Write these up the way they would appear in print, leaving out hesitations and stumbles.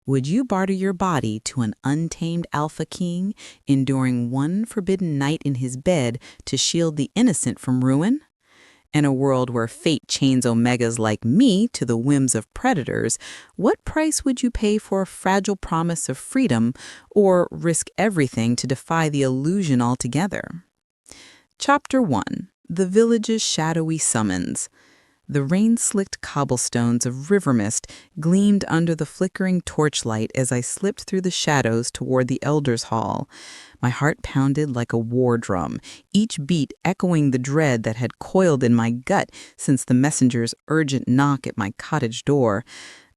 Would you barter your body to an untamed alpha king, enduring one forbidden night in his bed to shield the innocent from ruin? In a world where fate chains omegas like me to the whims of predators, what price would you pay for a fragile promise of freedom, or risk everything to defy the illusion altogether? Chapter 1. The Village's Shadowy Summons. The rain-slicked cobblestones of river mist gleamed under the flickering torchlight as I slipped through the shadows toward the Elders' Hall. My heart pounded like a war drum, each beat echoing the dread that had coiled in my gut since the messenger's urgent knock at my cottage door.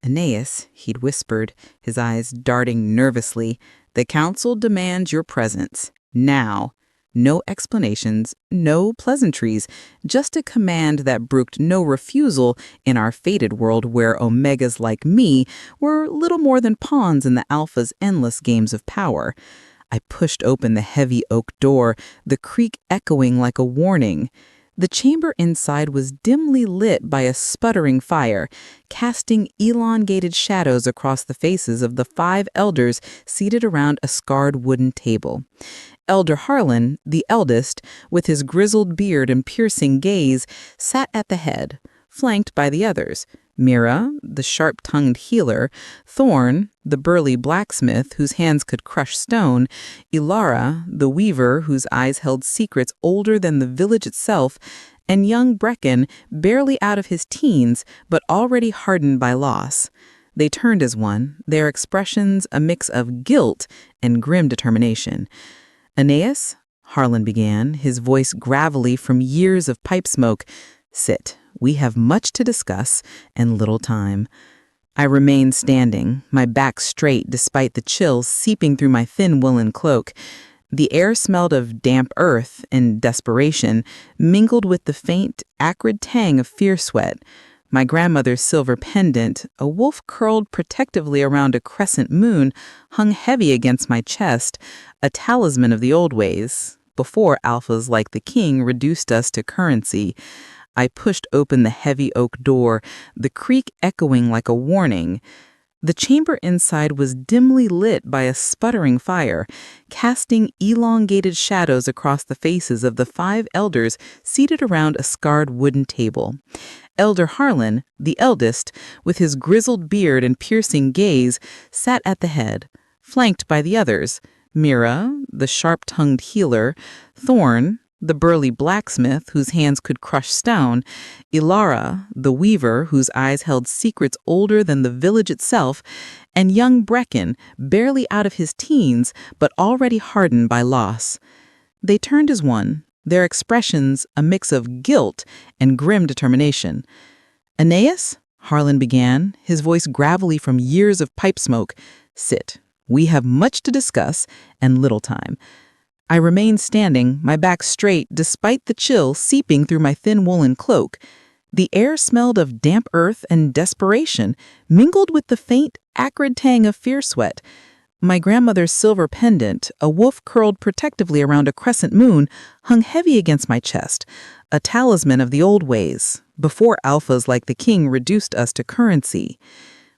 "Anais," he'd whispered, his eyes darting nervously, "the council demands your presence. Now." No explanations, no pleasantries, just a command that brooked no refusal in our fated world where omegas like me were little more than pawns in the alpha's endless games of power. I pushed open the heavy oak door, the creak echoing like a warning. The chamber inside was dimly lit by a sputtering fire, casting elongated shadows across the faces of the 5 elders seated around a scarred wooden table. Elder Harlan, the eldest, with his grizzled beard and piercing gaze, sat at the head, flanked by the others. Mira, the sharp-tongued healer, Thorn, the burly blacksmith whose hands could crush stone, Ilara, the weaver whose eyes held secrets older than the village itself, and young Brecken, barely out of his teens, but already hardened by loss. They turned as one, their expressions a mix of guilt and grim determination. "Anais," Harlan began, his voice gravelly from years of pipe smoke, "sit. We have much to discuss and little time." I remained standing, my back straight despite the chill seeping through my thin woolen cloak. The air smelled of damp earth and desperation, mingled with the faint, acrid tang of fear sweat. My grandmother's silver pendant, a wolf curled protectively around a crescent moon, hung heavy against my chest, a talisman of the old ways, before alphas like the king reduced us to currency. I pushed open the heavy oak door, the creak echoing like a warning. The chamber inside was dimly lit by a sputtering fire, casting elongated shadows across the faces of the 5 elders seated around a scarred wooden table. Elder Harlan, the eldest, with his grizzled beard and piercing gaze, sat at the head, flanked by the others. Mira, the sharp-tongued healer, Thorn, the burly blacksmith whose hands could crush stone, Ilara, the weaver whose eyes held secrets older than the village itself, and young Brecken, barely out of his teens, but already hardened by loss. They turned as one, their expressions a mix of guilt and grim determination. "Anais," Harlan began, his voice gravelly from years of pipe smoke, "sit. We have much to discuss and little time." I remained standing, my back straight, despite the chill seeping through my thin woolen cloak. The air smelled of damp earth and desperation, mingled with the faint, acrid tang of fear sweat. My grandmother's silver pendant, a wolf curled protectively around a crescent moon, hung heavy against my chest, a talisman of the old ways, before alphas like the king reduced us to currency.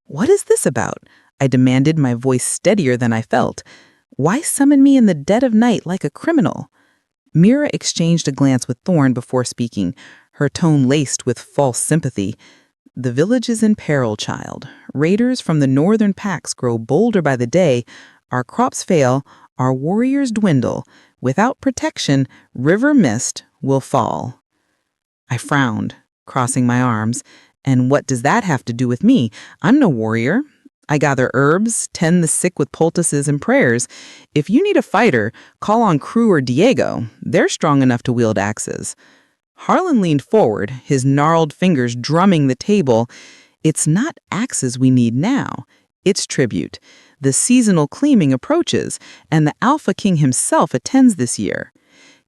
"What is this about?" I demanded, my voice steadier than I felt. "Why summon me in the dead of night like a criminal?" Mira exchanged a glance with Thorn before speaking, her tone laced with false sympathy. "The village is in peril, child. Raiders from the northern packs grow bolder by the day. Our crops fail, our warriors dwindle. Without protection, River Mist will fall." I frowned, crossing my arms. "And what does that have to do with me? I'm no warrior. I gather herbs, tend the sick with poultices and prayers. If you need a fighter, call on Crew or Diego. They're strong enough to wield axes." Harlan leaned forward, his gnarled fingers drumming the table. "It's not axes we need now. It's tribute. The seasonal cleaning approaches, and the Alpha King himself attends this year.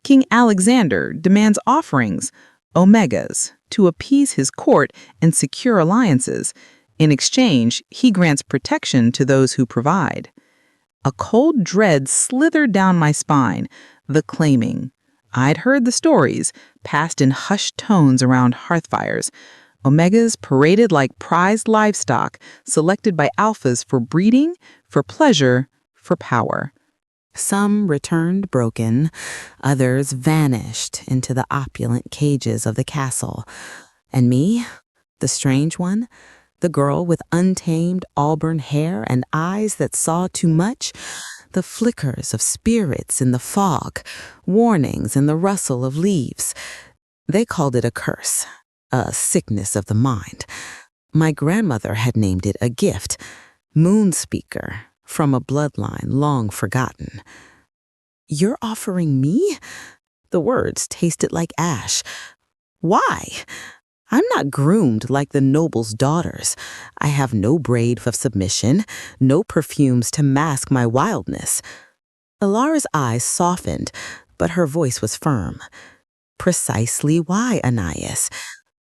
King Alexander demands offerings, omegas, to appease his court and secure alliances. In exchange, he grants protection to those who provide." A cold dread slithered down my spine, the claiming. I'd heard the stories, passed in hushed tones around hearthfires. Omegas paraded like prized livestock, selected by alphas for breeding, for pleasure, for power. Some returned broken, others vanished into the opulent cages of the castle. And me, the strange one, the girl with untamed auburn hair and eyes that saw too much, the flickers of spirits in the fog, warnings in the rustle of leaves. They called it a curse, a sickness of the mind. My grandmother had named it a gift, moon speaker, from a bloodline long forgotten. "You're offering me?" The words tasted like ash. "Why? I'm not groomed like the noble's daughters. I have no braid of submission, no perfumes to mask my wildness." Alara's eyes softened, but her voice was firm. "Precisely why, Anais?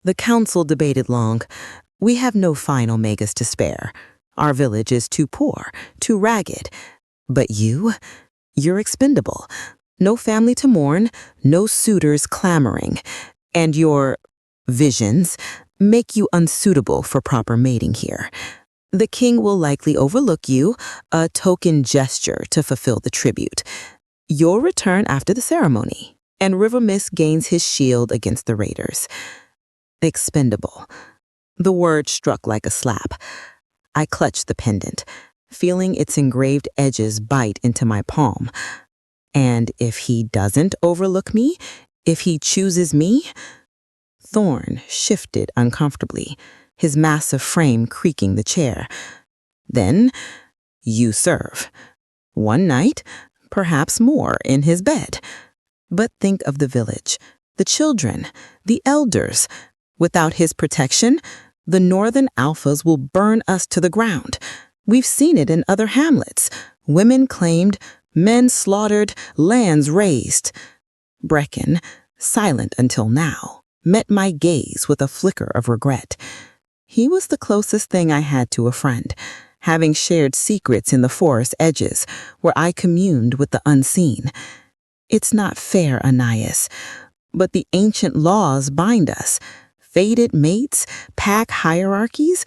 The council debated long. We have no fine omegas to spare. Our village is too poor, too ragged. But you're expendable. No family to mourn, no suitors clamoring. And your visions make you unsuitable for proper mating here. The king will likely overlook you, a token gesture to fulfill the tribute. You'll return after the ceremony, and River Mist gains his shield against the raiders." Expendable. The word struck like a slap. I clutched the pendant, feeling its engraved edges bite into my palm. And if he doesn't overlook me, if he chooses me? Thorn shifted uncomfortably, his massive frame creaking the chair. Then, you serve. One night, perhaps more, in his bed. But think of the village, the children, the elders. Without his protection, the northern alphas will burn us to the ground. We've seen it in other hamlets. Women claimed, men slaughtered, lands razed. Brecken, silent until now, met my gaze with a flicker of regret. He was the closest thing I had to a friend, having shared secrets in the forest edges where I communed with the unseen. It's not fair, Anais, but the ancient laws bind us. Fated mates, pack hierarchies,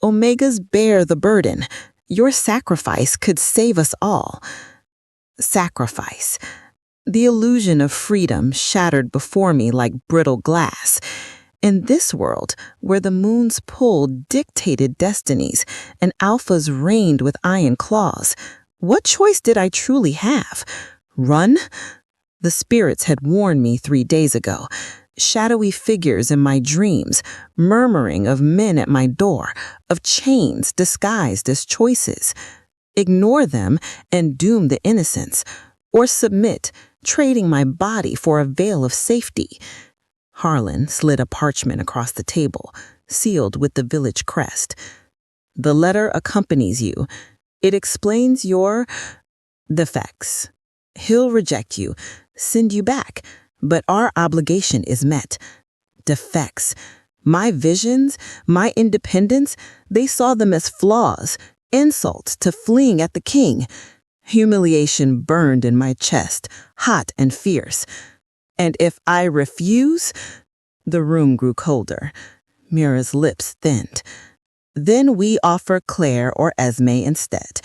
omegas bear the burden. Your sacrifice could save us all. Sacrifice. The illusion of freedom shattered before me like brittle glass. In this world, where the moon's pull dictated destinies and alphas reigned with iron claws, what choice did I truly have? Run? The spirits had warned me 3 days ago. Shadowy figures in my dreams, murmuring of men at my door, of chains disguised as choices. Ignore them and doom the innocents, or submit, trading my body for a veil of safety. Harlan slid a parchment across the table, sealed with the village crest. The letter accompanies you. It explains your defects. He'll reject you, send you back, but our obligation is met. Defects. My visions, my independence, they saw them as flaws, insults to fleeing at the king. Humiliation burned in my chest, hot and fierce. And if I refuse, the room grew colder. Mira's lips thinned. Then we offer Claire or Esme instead.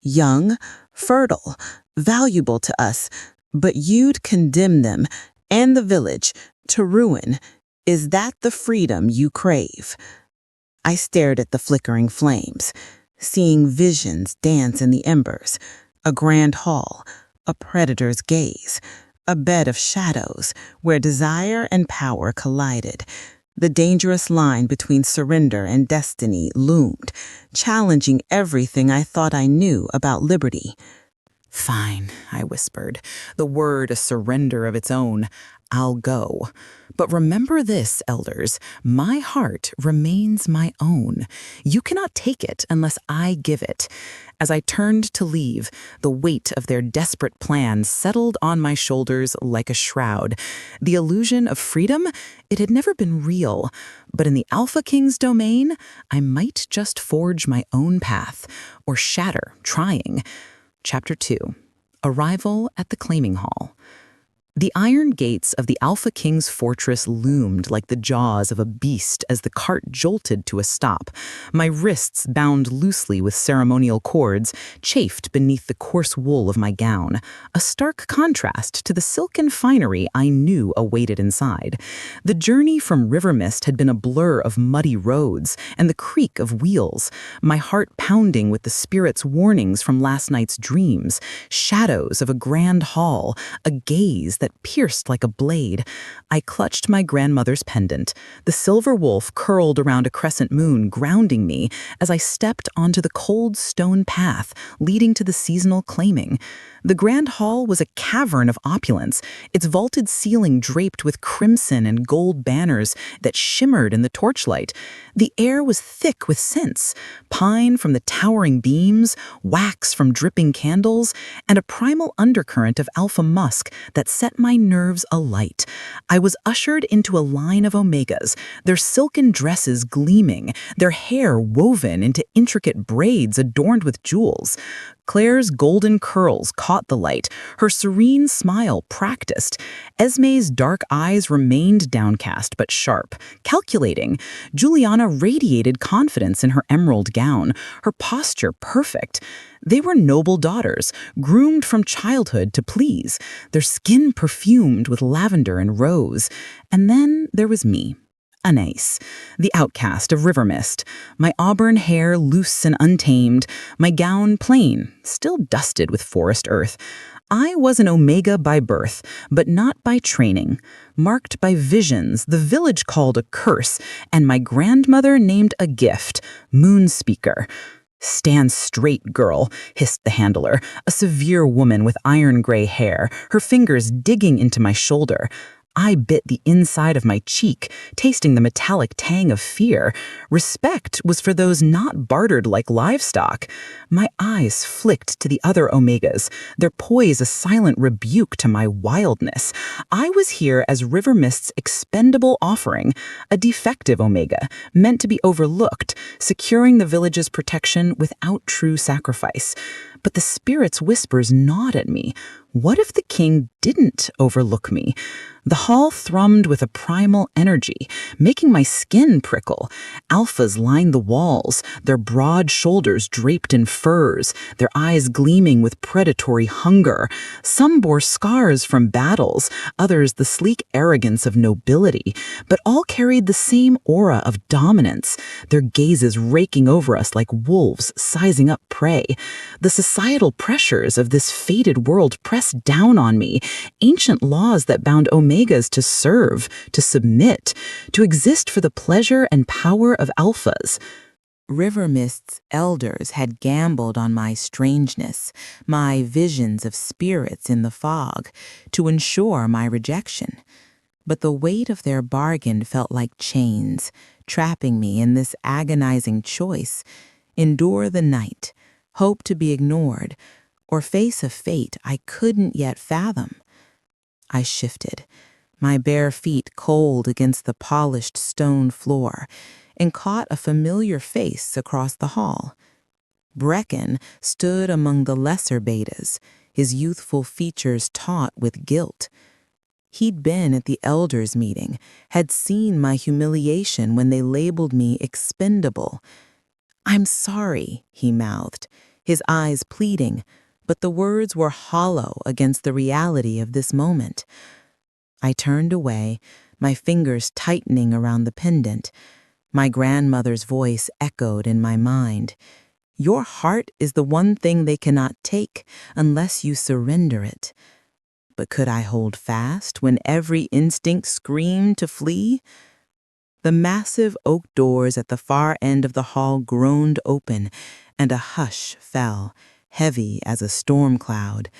Young, fertile, valuable to us, but you'd condemn them and the village to ruin. Is that the freedom you crave? I stared at the flickering flames, seeing visions dance in the embers, a grand hall, a predator's gaze, a bed of shadows where desire and power collided. The dangerous line between surrender and destiny loomed, challenging everything I thought I knew about liberty. "Fine," I whispered, the word a surrender of its own. "I'll go. But remember this, elders, my heart remains my own. You cannot take it unless I give it." As I turned to leave, the weight of their desperate plans settled on my shoulders like a shroud. The illusion of freedom, it had never been real. But in the Alpha King's domain, I might just forge my own path, or shatter, trying. Chapter 2. Arrival at the Claiming Hall. The iron gates of the Alpha King's fortress loomed like the jaws of a beast as the cart jolted to a stop. My wrists, bound loosely with ceremonial cords, chafed beneath the coarse wool of my gown, a stark contrast to the silken finery I knew awaited inside. The journey from River Mist had been a blur of muddy roads and the creak of wheels, my heart pounding with the spirit's warnings from last night's dreams, shadows of a grand hall, a gaze that pierced like a blade. I clutched my grandmother's pendant, the silver wolf curled around a crescent moon, grounding me as I stepped onto the cold stone path leading to the seasonal claiming. The grand hall was a cavern of opulence, its vaulted ceiling draped with crimson and gold banners that shimmered in the torchlight. The air was thick with scents, pine from the towering beams, wax from dripping candles, and a primal undercurrent of alpha musk that set my nerves alight. I was ushered into a line of omegas, their silken dresses gleaming, their hair woven into intricate braids adorned with jewels. Claire's golden curls caught the light, her serene smile practiced. Esme's dark eyes remained downcast but sharp, calculating. Juliana radiated confidence in her emerald gown, her posture perfect. They were noble daughters, groomed from childhood to please, their skin perfumed with lavender and rose. And then there was me. Anais, the outcast of River Mist, my auburn hair loose and untamed, my gown plain, still dusted with forest earth. I was an Omega by birth, but not by training, marked by visions the village called a curse, and my grandmother named a gift, Moonspeaker. "Stand straight, girl," hissed the handler, a severe woman with iron-gray hair, her fingers digging into my shoulder. I bit the inside of my cheek, tasting the metallic tang of fear. Respect was for those not bartered like livestock. My eyes flicked to the other Omegas, their poise a silent rebuke to my wildness. I was here as River Mist's expendable offering, a defective Omega, meant to be overlooked, securing the village's protection without true sacrifice. But the spirit's whispers gnawed at me. What if the king didn't overlook me? The hall thrummed with a primal energy, making my skin prickle. Alphas lined the walls, their broad shoulders draped in furs, their eyes gleaming with predatory hunger. Some bore scars from battles, others the sleek arrogance of nobility, but all carried the same aura of dominance, their gazes raking over us like wolves sizing up prey. The societal pressures of this fated world pressed down on me, ancient laws that bound Omegas to serve, to submit, to exist for the pleasure and power of alphas. River Mist's elders had gambled on my strangeness, my visions of spirits in the fog, to ensure my rejection. But the weight of their bargain felt like chains, trapping me in this agonizing choice: endure the night, hope to be ignored, or face a fate I couldn't yet fathom. I shifted, my bare feet cold against the polished stone floor, and caught a familiar face across the hall. Brecken stood among the lesser betas, his youthful features taut with guilt. He'd been at the elders' meeting, had seen my humiliation when they labeled me expendable. "I'm sorry," he mouthed, his eyes pleading, but the words were hollow against the reality of this moment. I turned away, my fingers tightening around the pendant. My grandmother's voice echoed in my mind. "Your heart is the one thing they cannot take unless you surrender it." But could I hold fast when every instinct screamed to flee? The massive oak doors at the far end of the hall groaned open, and a hush fell, heavy as a storm cloud.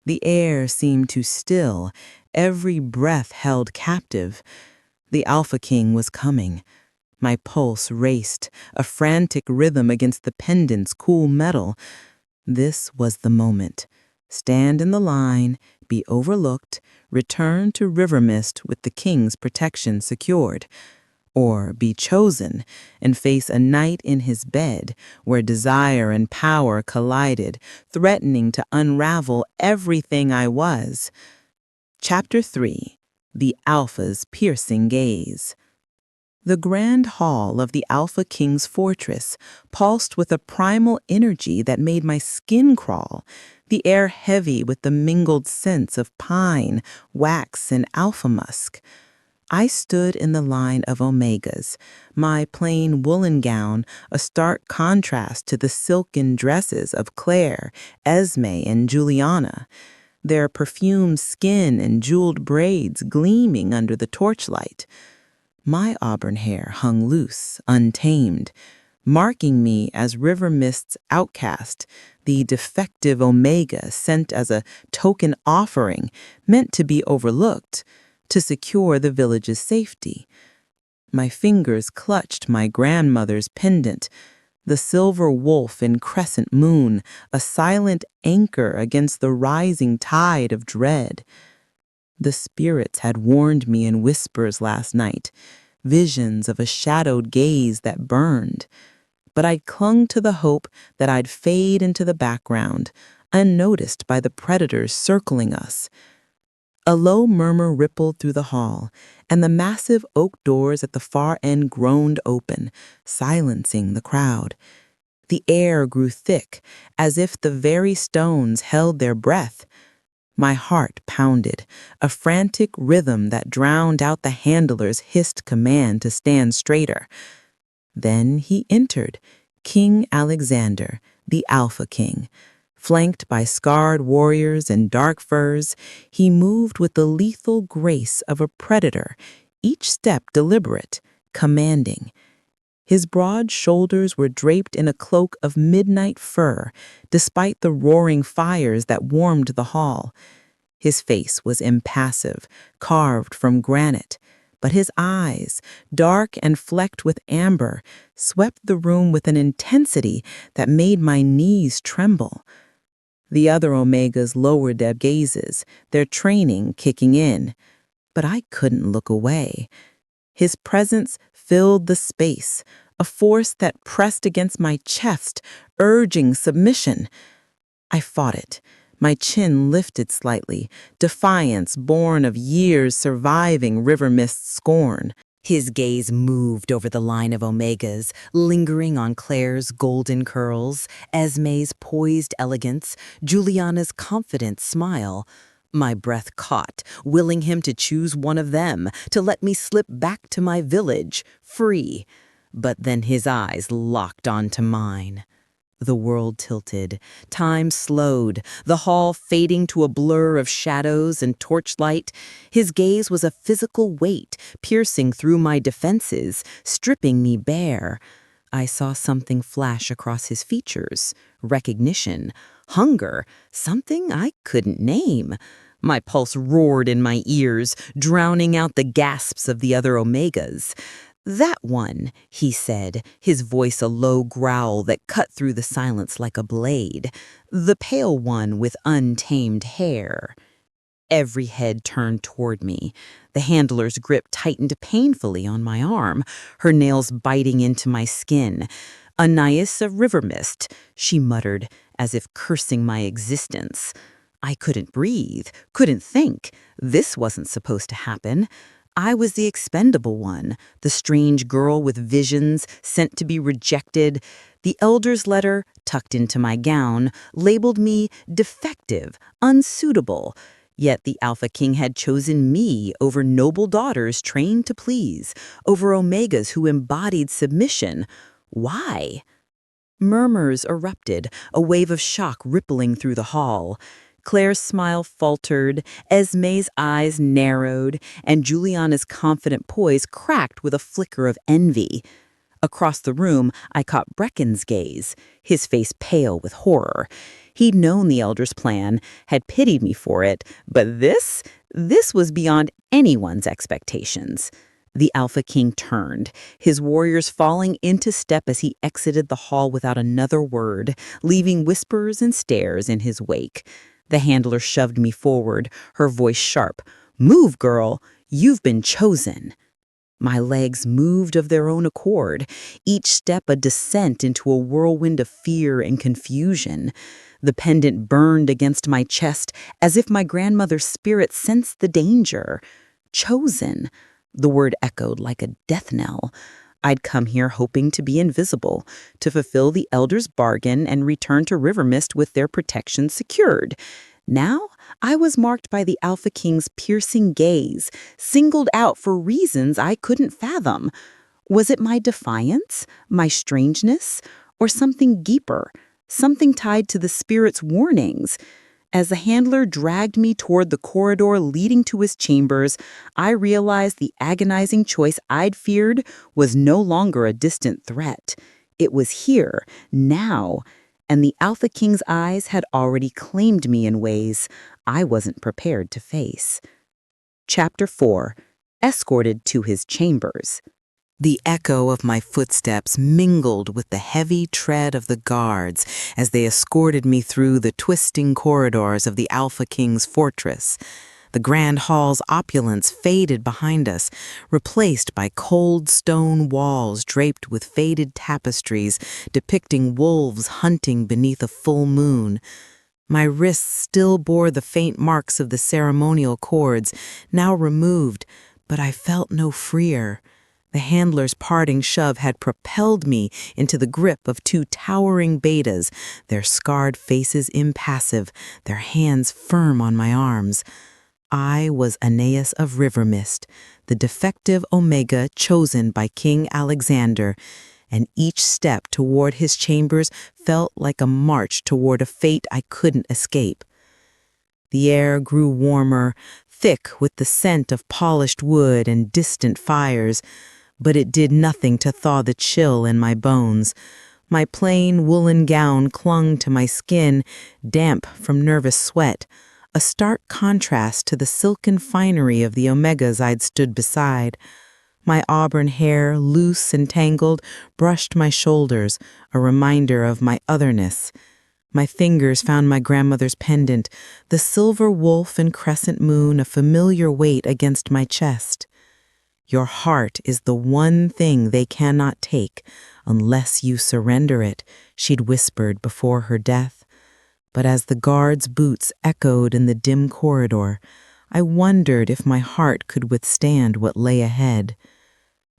The air seemed to still, every breath held captive. The Alpha King was coming. My pulse raced, a frantic rhythm against the pendant's cool metal. This was the moment. Stand in the line, be overlooked, return to River Mist with the king's protection secured. Or be chosen and face a night in his bed where desire and power collided, threatening to unravel everything I was. Chapter 3. The Alpha's Piercing Gaze. The grand hall of the Alpha King's fortress pulsed with a primal energy that made my skin crawl, the air heavy with the mingled scents of pine, wax, and alpha musk. I stood in the line of Omegas, my plain woolen gown a stark contrast to the silken dresses of Claire, Esme, and Juliana, their perfumed skin and jeweled braids gleaming under the torchlight. My auburn hair hung loose, untamed, marking me as River Mist's outcast, the defective Omega sent as a token offering meant to be overlooked to secure the village's safety. My fingers clutched my grandmother's pendant, the silver wolf in crescent moon, a silent anchor against the rising tide of dread. The spirits had warned me in whispers last night, visions of a shadowed gaze that burned. But I clung to the hope that I'd fade into the background, unnoticed by the predators circling us. A low murmur rippled through the hall, and the massive oak doors at the far end groaned open, silencing the crowd. The air grew thick, as if the very stones held their breath. My heart pounded, a frantic rhythm that drowned out the handler's hissed command to stand straighter. Then he entered, King Alexander, the Alpha King. Flanked by scarred warriors in dark furs, he moved with the lethal grace of a predator, each step deliberate, commanding. His broad shoulders were draped in a cloak of midnight fur, despite the roaring fires that warmed the hall. His face was impassive, carved from granite, but his eyes, dark and flecked with amber, swept the room with an intensity that made my knees tremble. The other Omegas lowered their gazes, their training kicking in, but I couldn't look away. His presence filled the space, a force that pressed against my chest, urging submission. I fought it, my chin lifted slightly, defiance born of years surviving River Mist's scorn. His gaze moved over the line of Omegas, lingering on Claire's golden curls, Esme's poised elegance, Juliana's confident smile. My breath caught, willing him to choose one of them, to let me slip back to my village, free. But then his eyes locked onto mine. The world tilted, time slowed, the hall fading to a blur of shadows and torchlight. His gaze was a physical weight, piercing through my defenses, stripping me bare. I saw something flash across his features, recognition, hunger, something I couldn't name. My pulse roared in my ears, drowning out the gasps of the other Omegas. "That one," he said, his voice a low growl that cut through the silence like a blade. "The pale one with untamed hair." Every head turned toward me. The handler's grip tightened painfully on my arm, her nails biting into my skin. "Anais of River Mist," she muttered, as if cursing my existence. I couldn't breathe, couldn't think. This wasn't supposed to happen. I was the expendable one, the strange girl with visions, sent to be rejected. The elder's letter, tucked into my gown, labeled me defective, unsuitable. Yet the Alpha King had chosen me over noble daughters trained to please, over Omegas who embodied submission. Why? Murmurs erupted, a wave of shock rippling through the hall. Claire's smile faltered, Esme's eyes narrowed, and Juliana's confident poise cracked with a flicker of envy. Across the room, I caught Brecken's gaze, his face pale with horror. He'd known the Elder's plan, had pitied me for it, but this was beyond anyone's expectations. The Alpha King turned, his warriors falling into step as he exited the hall without another word, leaving whispers and stares in his wake. The handler shoved me forward, her voice sharp. "Move, girl! You've been chosen." My legs moved of their own accord, each step a descent into a whirlwind of fear and confusion. The pendant burned against my chest as if my grandmother's spirit sensed the danger. Chosen. The word echoed like a death knell. I'd come here hoping to be invisible, to fulfill the elders' bargain and return to River Mist with their protection secured. Now, I was marked by the Alpha King's piercing gaze, singled out for reasons I couldn't fathom. Was it my defiance, my strangeness, or something deeper, something tied to the spirit's warnings? As the handler dragged me toward the corridor leading to his chambers, I realized the agonizing choice I'd feared was no longer a distant threat. It was here, now, and the Alpha King's eyes had already claimed me in ways I wasn't prepared to face. Chapter 4. Escorted to his chambers. The echo of my footsteps mingled with the heavy tread of the guards as they escorted me through the twisting corridors of the Alpha King's fortress. The grand hall's opulence faded behind us, replaced by cold stone walls draped with faded tapestries depicting wolves hunting beneath a full moon. My wrists still bore the faint marks of the ceremonial cords, now removed, but I felt no freer. The handler's parting shove had propelled me into the grip of two towering betas, their scarred faces impassive, their hands firm on my arms. I was Anais of River Mist, the defective Omega chosen by King Alexander, and each step toward his chambers felt like a march toward a fate I couldn't escape. The air grew warmer, thick with the scent of polished wood and distant fires, but it did nothing to thaw the chill in my bones. My plain woolen gown clung to my skin, damp from nervous sweat, a stark contrast to the silken finery of the Omegas I'd stood beside. My auburn hair, loose and tangled, brushed my shoulders, a reminder of my otherness. My fingers found my grandmother's pendant, the silver wolf and crescent moon a familiar weight against my chest. Your heart is the one thing they cannot take unless you surrender it, she'd whispered before her death. But as the guards' boots echoed in the dim corridor, I wondered if my heart could withstand what lay ahead.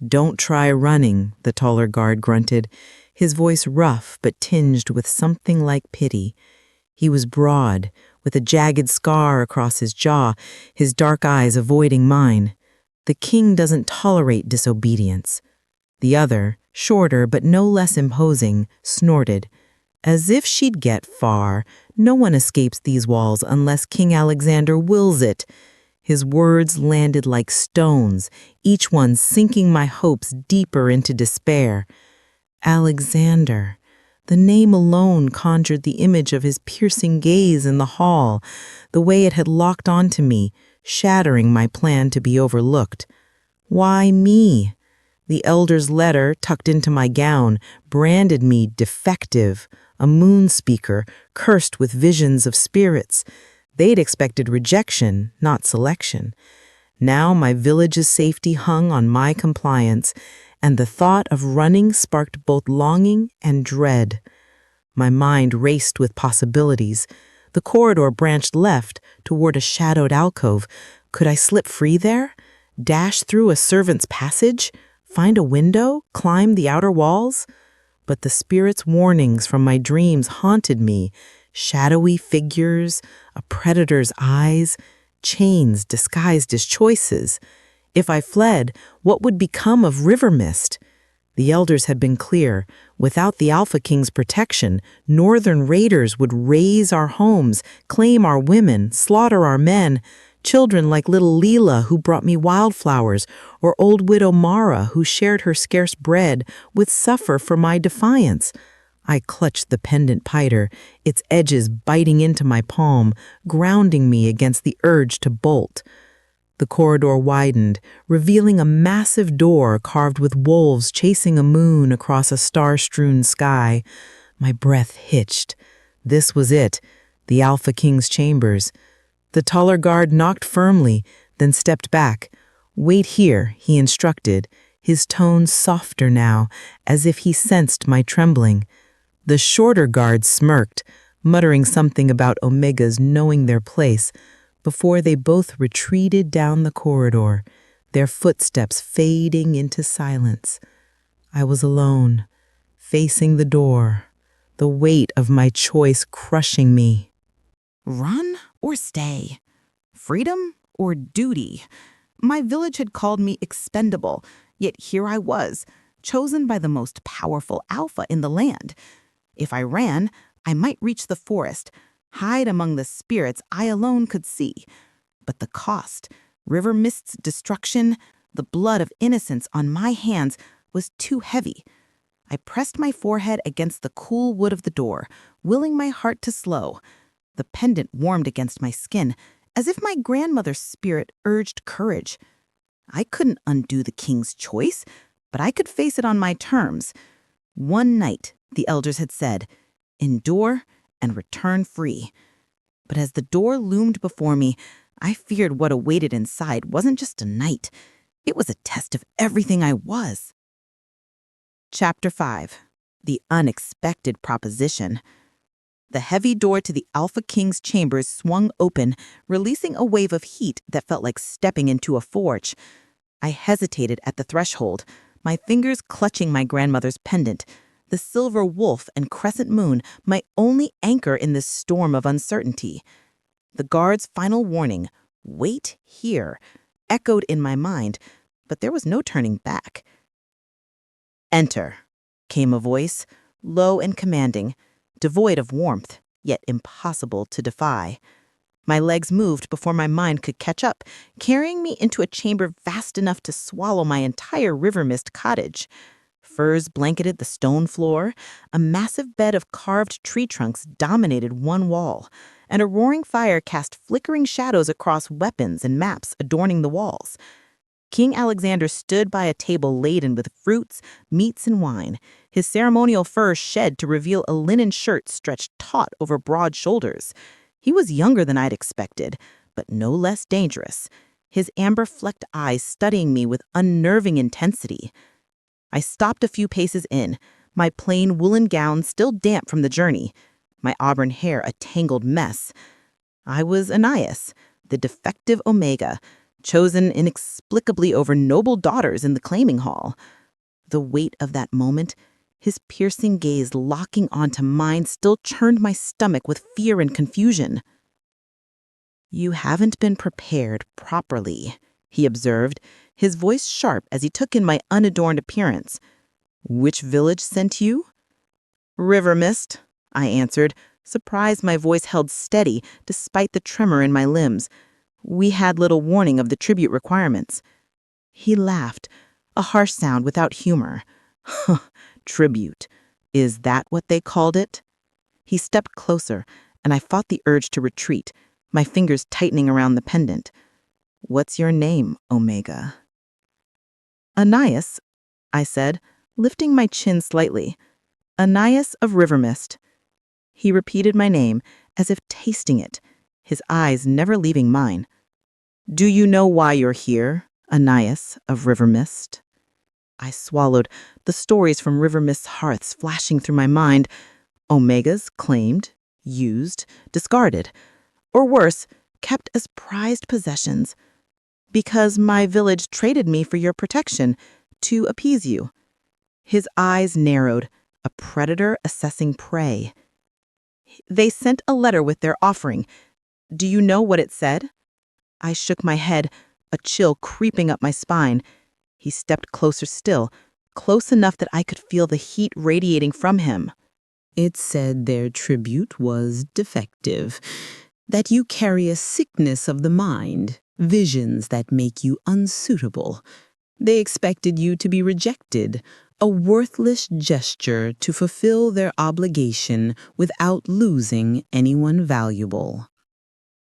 "Don't try running," the taller guard grunted, his voice rough but tinged with something like pity. He was broad, with a jagged scar across his jaw, his dark eyes avoiding mine. The king doesn't tolerate disobedience. The other, shorter but no less imposing, snorted. As if she'd get far. No one escapes these walls unless King Alexander wills it. His words landed like stones, each one sinking my hopes deeper into despair. Alexander. The name alone conjured the image of his piercing gaze in the hall, the way it had locked onto me, shattering my plan to be overlooked. Why me? The elder's letter, tucked into my gown, branded me defective, a moon speaker, cursed with visions of spirits. They'd expected rejection, not selection. Now my village's safety hung on my compliance, and the thought of running sparked both longing and dread. My mind raced with possibilities. The corridor branched left toward a shadowed alcove. Could I slip free there? Dash through a servant's passage? Find a window? Climb the outer walls? But the spirit's warnings from my dreams haunted me. Shadowy figures, a predator's eyes, chains disguised as choices. If I fled, what would become of River Mist? The elders had been clear. Without the Alpha King's protection, northern raiders would raze our homes, claim our women, slaughter our men. Children like little Leela, who brought me wildflowers, or old widow Mara, who shared her scarce bread, would suffer for my defiance. I clutched the pendant piter, its edges biting into my palm, grounding me against the urge to bolt. The corridor widened, revealing a massive door carved with wolves chasing a moon across a star-strewn sky. My breath hitched. This was it, the Alpha King's chambers. The taller guard knocked firmly, then stepped back. "Wait here," he instructed, his tone softer now, as if he sensed my trembling. The shorter guard smirked, muttering something about Omegas knowing their place, before they both retreated down the corridor, their footsteps fading into silence. I was alone, facing the door, the weight of my choice crushing me. Run or stay? Freedom or duty? My village had called me expendable, yet here I was, chosen by the most powerful alpha in the land. If I ran, I might reach the forest, hide among the spirits I alone could see. But the cost, River Mist's destruction, the blood of innocents on my hands was too heavy. I pressed my forehead against the cool wood of the door, willing my heart to slow. The pendant warmed against my skin, as if my grandmother's spirit urged courage. I couldn't undo the king's choice, but I could face it on my terms. One night, the elders had said, endure and return free. But as the door loomed before me, I feared what awaited inside wasn't just a night. It was a test of everything I was. Chapter 5. The Unexpected Proposition. The heavy door to the Alpha King's chambers swung open, releasing a wave of heat that felt like stepping into a forge. I hesitated at the threshold, my fingers clutching my grandmother's pendant. The silver wolf and crescent moon, my only anchor in this storm of uncertainty. The guard's final warning, "Wait here," echoed in my mind, but there was no turning back. "Enter," came a voice, low and commanding, devoid of warmth, yet impossible to defy. My legs moved before my mind could catch up, carrying me into a chamber vast enough to swallow my entire River Mist cottage. Furs blanketed the stone floor, a massive bed of carved tree trunks dominated one wall, and a roaring fire cast flickering shadows across weapons and maps adorning the walls. King Alexander stood by a table laden with fruits, meats, and wine, his ceremonial fur shed to reveal a linen shirt stretched taut over broad shoulders. He was younger than I'd expected, but no less dangerous, his amber-flecked eyes studying me with unnerving intensity. I stopped a few paces in, my plain woolen gown still damp from the journey, my auburn hair a tangled mess. I was Anais, the defective Omega, chosen inexplicably over noble daughters in the claiming hall. The weight of that moment, his piercing gaze locking onto mine, still churned my stomach with fear and confusion. "You haven't been prepared properly," he observed, his voice sharp as he took in my unadorned appearance. "Which village sent you?" "River Mist," I answered, surprised my voice held steady despite the tremor in my limbs. "We had little warning of the tribute requirements." He laughed, a harsh sound without humor. "Tribute. Is that what they called it?" He stepped closer, and I fought the urge to retreat, my fingers tightening around the pendant. "What's your name, Omega?" "Anais," I said, lifting my chin slightly. "Anais of River Mist." He repeated my name, as if tasting it, his eyes never leaving mine. "Do you know why you're here, Anais of River Mist?" I swallowed, the stories from River Mist's hearths flashing through my mind. Omegas claimed, used, discarded, or worse, kept as prized possessions. "Because my village traded me for your protection, to appease you." His eyes narrowed, a predator assessing prey. "They sent a letter with their offering. Do you know what it said?" I shook my head, a chill creeping up my spine. He stepped closer still, close enough that I could feel the heat radiating from him. "It said their tribute was defective, that you carry a sickness of the mind, visions that make you unsuitable. They expected you to be rejected, a worthless gesture to fulfill their obligation without losing anyone valuable."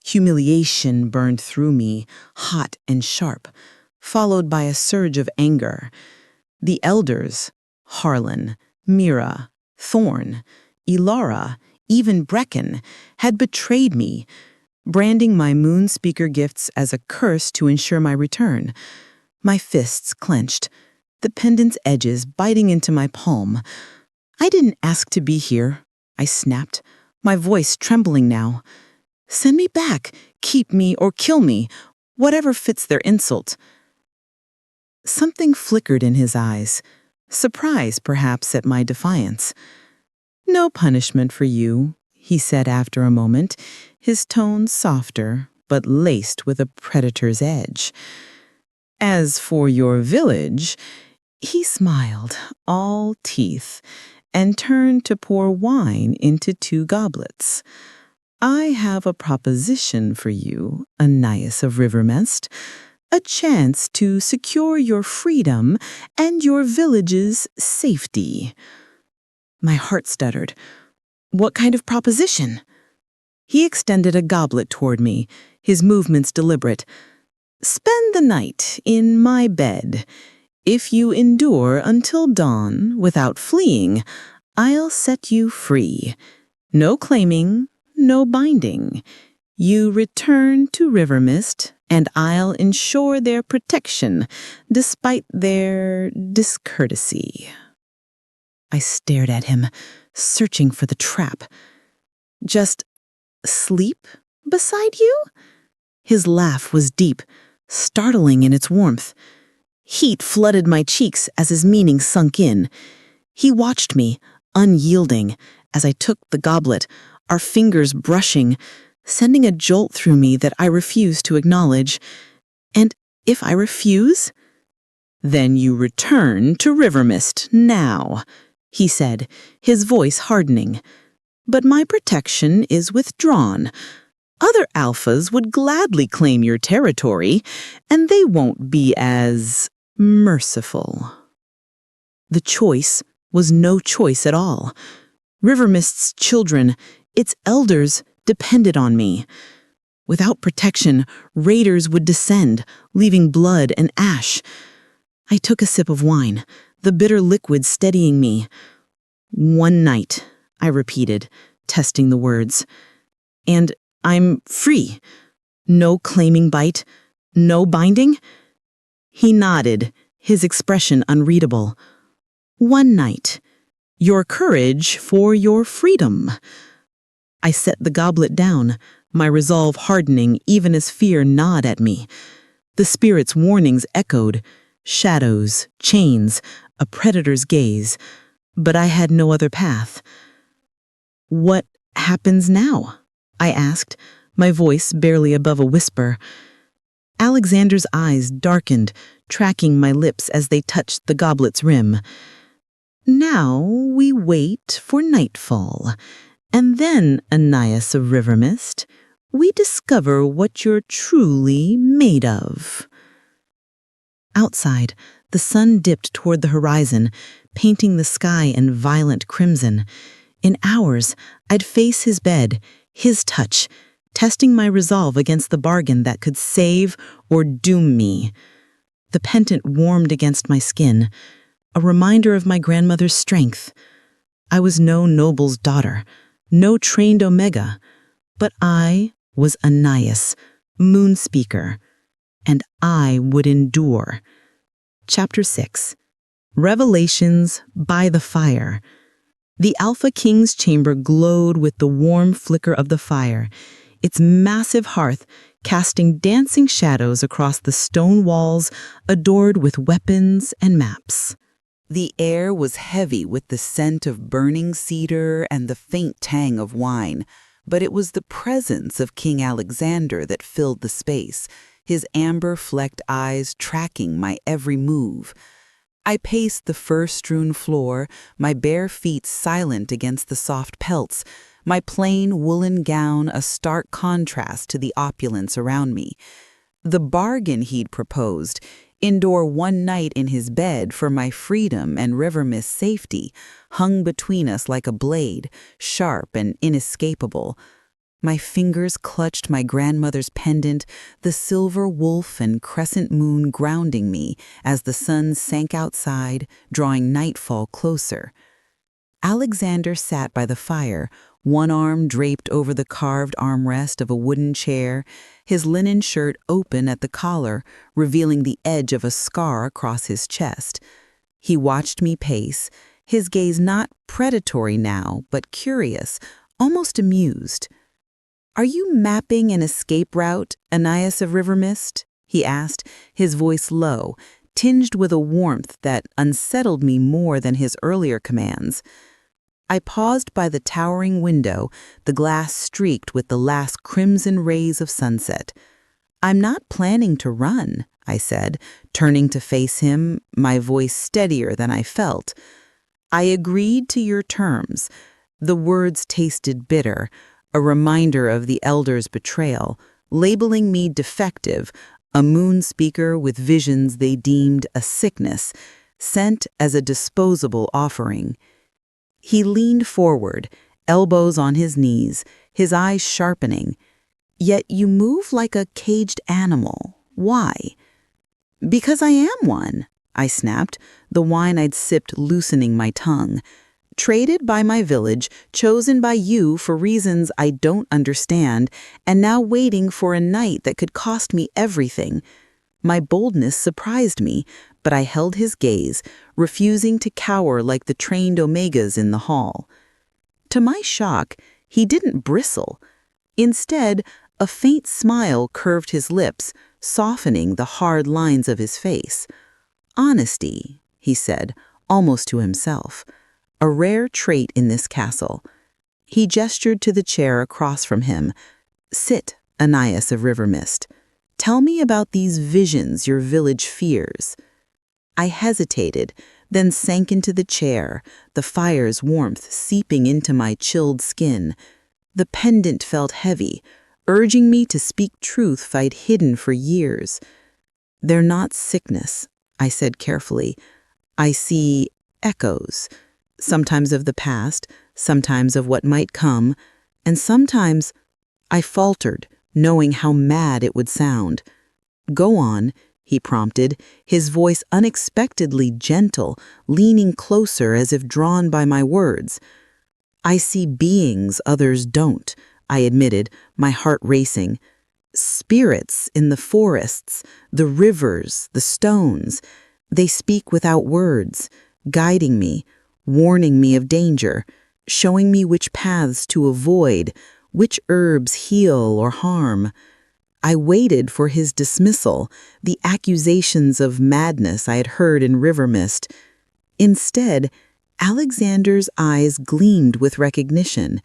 Humiliation burned through me, hot and sharp, followed by a surge of anger. The elders, Harlan, Mira, Thorn, Ilara, even Brecken, had betrayed me, branding my moon speaker gifts as a curse to ensure my return. My fists clenched, the pendant's edges biting into my palm. "I didn't ask to be here," I snapped, my voice trembling now. "Send me back, keep me or kill me, whatever fits their insult." Something flickered in his eyes, surprise perhaps at my defiance. "No punishment for you," he said after a moment, his tone softer, but laced with a predator's edge. "As for your village," he smiled, all teeth, and turned to pour wine into 2 goblets. "I have a proposition for you, Anais of Rivermest, a chance to secure your freedom and your village's safety." My heart stuttered. "What kind of proposition?" He extended a goblet toward me, his movements deliberate. "Spend the night in my bed. If you endure until dawn without fleeing, I'll set you free. No claiming, no binding. You return to Rivermist, and I'll ensure their protection, despite their discourtesy." I stared at him, searching for the trap. "Just sleep beside you?" His laugh was deep, startling in its warmth. Heat flooded my cheeks as his meaning sunk in. He watched me, unyielding, as I took the goblet, our fingers brushing, sending a jolt through me that I refused to acknowledge. "And if I refuse?" "Then you return to Rivermist now," he said, his voice hardening. "But my protection is withdrawn. Other alphas would gladly claim your territory, and they won't be as merciful." The choice was no choice at all. Rivermist's children, its elders, depended on me. Without protection, raiders would descend, leaving blood and ash. I took a sip of wine, the bitter liquid steadying me. "One night," I repeated, testing the words. "And I'm free. No claiming bite, no binding?" He nodded, his expression unreadable. "One night. Your courage for your freedom." I set the goblet down, my resolve hardening even as fear gnawed at me. The spirit's warnings echoed, shadows, chains, a predator's gaze, but I had no other path. "What happens now?" I asked, my voice barely above a whisper. Alexander's eyes darkened, tracking my lips as they touched the goblet's rim. "Now we wait for nightfall, and then, Anais of Rivermist, we discover what you're truly made of." Outside, the sun dipped toward the horizon, painting the sky in violent crimson. In hours, I'd face his bed, his touch, testing my resolve against the bargain that could save or doom me. The pendant warmed against my skin, a reminder of my grandmother's strength. I was no noble's daughter, no trained Omega, but I was Anais, moon speaker, and I would endure. Chapter 6. Revelations by the Fire. The Alpha King's chamber glowed with the warm flicker of the fire, its massive hearth casting dancing shadows across the stone walls adored with weapons and maps. The air was heavy with the scent of burning cedar and the faint tang of wine, but it was the presence of King Alexander that filled the space, his amber-flecked eyes tracking my every move. I paced the fur-strewn floor, my bare feet silent against the soft pelts, my plain woolen gown a stark contrast to the opulence around me. The bargain he'd proposed, endure one night in his bed for my freedom and Rivermist's safety, hung between us like a blade, sharp and inescapable. My fingers clutched my grandmother's pendant, the silver wolf and crescent moon grounding me as the sun sank outside, drawing nightfall closer. Alexander sat by the fire, one arm draped over the carved armrest of a wooden chair, his linen shirt open at the collar, revealing the edge of a scar across his chest. He watched me pace, his gaze not predatory now, but curious, almost amused. "Are you mapping an escape route, Anais of River Mist?" he asked, his voice low, tinged with a warmth that unsettled me more than his earlier commands. I paused by the towering window, the glass streaked with the last crimson rays of sunset. "I'm not planning to run," I said, turning to face him, my voice steadier than I felt. "I agreed to your terms." The words tasted bitter, a reminder of the elder's betrayal, labeling me defective, a moon speaker with visions they deemed a sickness, sent as a disposable offering. He leaned forward, elbows on his knees, his eyes sharpening. "Yet you move like a caged animal. Why?" "Because I am one," I snapped, the wine I'd sipped loosening my tongue. "Traded by my village, chosen by you for reasons I don't understand, and now waiting for a night that could cost me everything." My boldness surprised me, but I held his gaze, refusing to cower like the trained omegas in the hall. To my shock, he didn't bristle. Instead, a faint smile curved his lips, softening the hard lines of his face. "Honesty," he said, almost to himself. "A rare trait in this castle." He gestured to the chair across from him. "Sit, Anais of River Mist. Tell me about these visions your village fears." I hesitated, then sank into the chair, the fire's warmth seeping into my chilled skin. The pendant felt heavy, urging me to speak truth I'd hidden for years. "They're not sickness," I said carefully. "I see echoes, sometimes of the past, sometimes of what might come, and sometimes—" I faltered, knowing how mad it would sound. "Go on," he prompted, his voice unexpectedly gentle, leaning closer as if drawn by my words. "I see beings others don't," I admitted, my heart racing. "Spirits in the forests, the rivers, the stones. They speak without words, guiding me, warning me of danger, showing me which paths to avoid, which herbs heal or harm." I waited for his dismissal, the accusations of madness I had heard in River Mist. Instead, Alexander's eyes gleamed with recognition.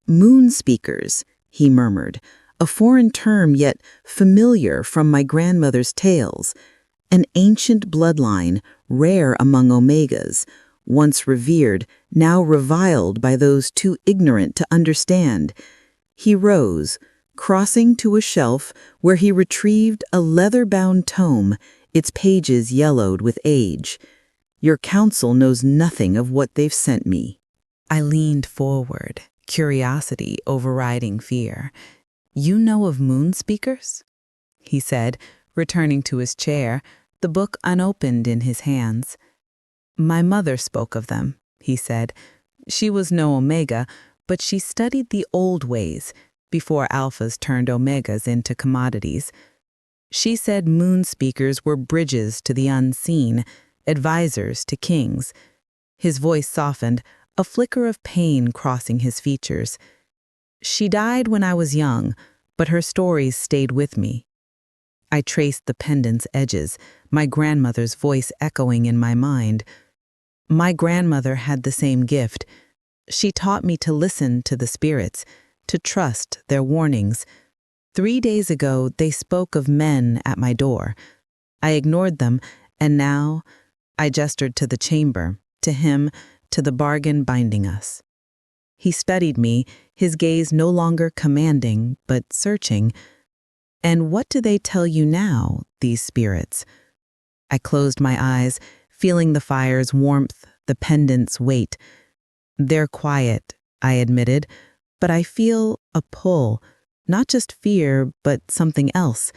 "Moon speakers," he murmured, a foreign term yet familiar from my grandmother's tales. "An ancient bloodline, rare among omegas, once revered, now reviled by those too ignorant to understand." He rose, crossing to a shelf where he retrieved a leather-bound tome, its pages yellowed with age. "Your council knows nothing of what they've sent me." I leaned forward, curiosity overriding fear. "You know of moon speakers?" he said, returning to his chair, the book unopened in his hands. "My mother spoke of them," he said. "She was no Omega, but she studied the old ways, before alphas turned omegas into commodities. She said moon speakers were bridges to the unseen, advisors to kings." His voice softened, a flicker of pain crossing his features. "She died when I was young, but her stories stayed with me." I traced the pendant's edges, my grandmother's voice echoing in my mind. "My grandmother had the same gift. She taught me to listen to the spirits, to trust their warnings. 3 days ago, they spoke of men at my door. I ignored them, and now—" I gestured to the chamber, to him, to the bargain binding us. He studied me, his gaze no longer commanding, but searching. "And what do they tell you now, these spirits?" I closed my eyes, feeling the fire's warmth, the pendant's weight. "They're quiet," I admitted, "but I feel a pull, not just fear, but something else,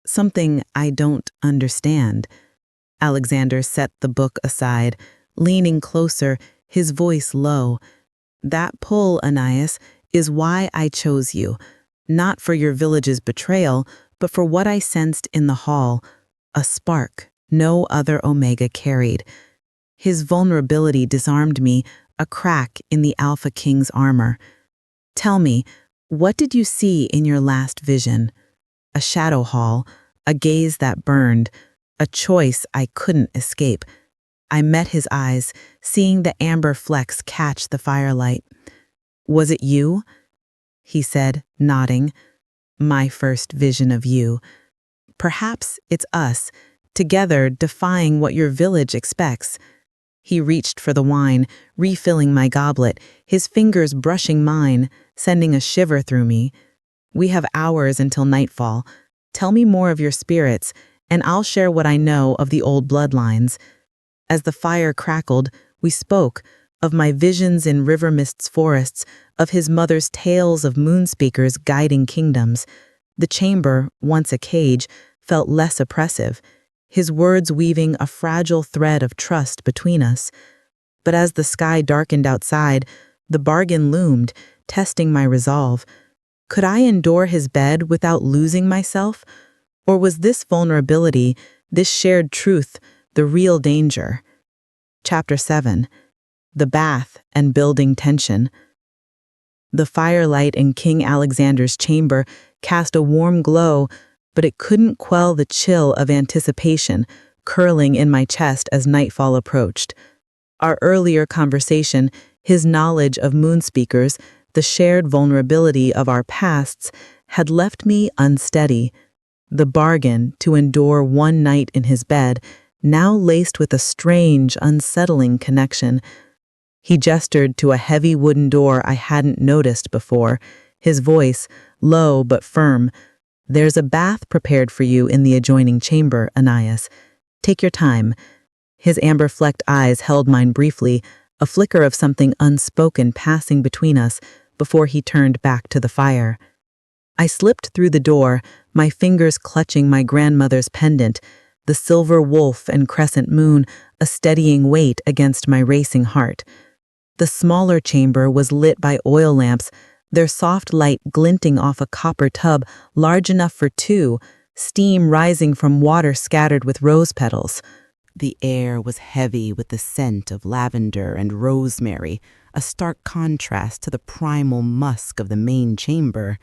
something I don't understand." Alexander set the book aside, leaning closer, his voice low. That pull, Anais, is why I chose you. Not for your village's betrayal, but for what I sensed in the hall. A spark no other Omega carried. His vulnerability disarmed me, a crack in the Alpha King's armor. Tell me, what did you see in your last vision? A shadow hall, a gaze that burned, a choice I couldn't escape. I met his eyes, seeing the amber flecks catch the firelight. Was it you? He said, nodding. My first vision of you. Perhaps it's us, together defying what your village expects. He reached for the wine, refilling my goblet, his fingers brushing mine, sending a shiver through me. We have hours until nightfall. Tell me more of your spirits, and I'll share what I know of the old bloodlines. As the fire crackled, we spoke of my visions in River Mist's forests, of his mother's tales of moonspeakers guiding kingdoms. The chamber, once a cage, felt less oppressive, his words weaving a fragile thread of trust between us. But as the sky darkened outside, the bargain loomed, testing my resolve. Could I endure his bed without losing myself? Or was this vulnerability, this shared truth, the real danger? Chapter 7. The Bath and Building Tension. The firelight in King Alexander's chamber cast a warm glow, but it couldn't quell the chill of anticipation curling in my chest as nightfall approached. Our earlier conversation, his knowledge of moonspeakers, the shared vulnerability of our pasts, had left me unsteady. The bargain to endure one night in his bed, now laced with a strange, unsettling connection. He gestured to a heavy wooden door I hadn't noticed before, his voice, low but firm. There's a bath prepared for you in the adjoining chamber, Anais. Take your time. His amber-flecked eyes held mine briefly, a flicker of something unspoken passing between us before he turned back to the fire. I slipped through the door, my fingers clutching my grandmother's pendant, the silver wolf and crescent moon a steadying weight against my racing heart. The smaller chamber was lit by oil lamps, their soft light glinting off a copper tub large enough for two, steam rising from water scattered with rose petals. The air was heavy with the scent of lavender and rosemary, a stark contrast to the primal musk of the main chamber.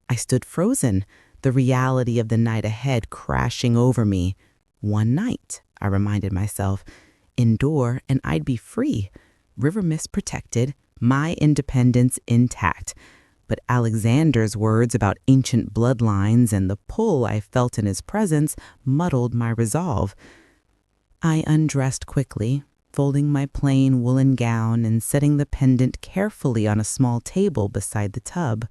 I stood frozen, the reality of the night ahead crashing over me. One night, I reminded myself, endure and I'd be free. River Mist protected, my independence intact. But Alexander's words about ancient bloodlines and the pull I felt in his presence muddled my resolve. I undressed quickly, folding my plain woolen gown and setting the pendant carefully on a small table beside the tub.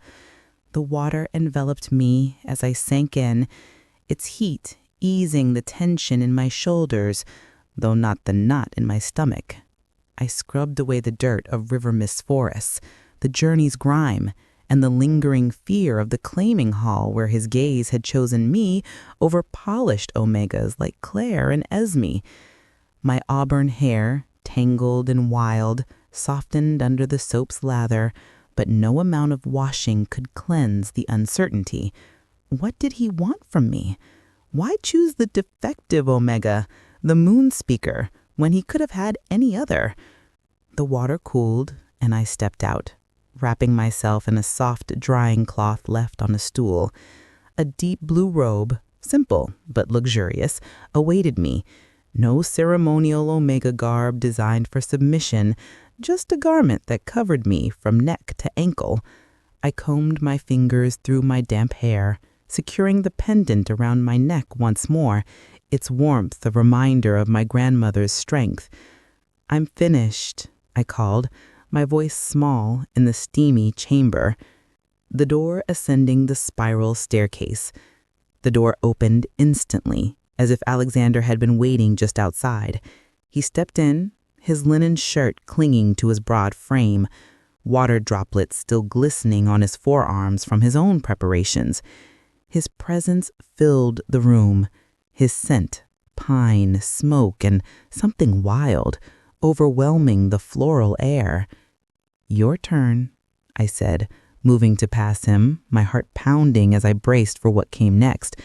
The water enveloped me as I sank in, its heat easing the tension in my shoulders, though not the knot in my stomach. I scrubbed away the dirt of River Mist's forests, the journey's grime, and the lingering fear of the claiming hall where his gaze had chosen me over polished Omegas like Claire and Esme. My auburn hair, tangled and wild, softened under the soap's lather, but no amount of washing could cleanse the uncertainty. What did he want from me? Why choose the defective Omega, the moon speaker, when he could have had any other? The water cooled, and I stepped out, wrapping myself in a soft drying cloth left on a stool. A deep blue robe, simple but luxurious, awaited me. No ceremonial Omega garb designed for submission, just a garment that covered me from neck to ankle. I combed my fingers through my damp hair, securing the pendant around my neck once more, its warmth a reminder of my grandmother's strength. "I'm finished," I called, my voice small in the steamy chamber. The door ascending the spiral staircase. The door opened instantly, as if Alexander had been waiting just outside. He stepped in, his linen shirt clinging to his broad frame, water droplets still glistening on his forearms from his own preparations. His presence filled the room, his scent, pine, smoke, and something wild, overwhelming the floral air. Your turn, I said, moving to pass him, my heart pounding as I braced for what came next.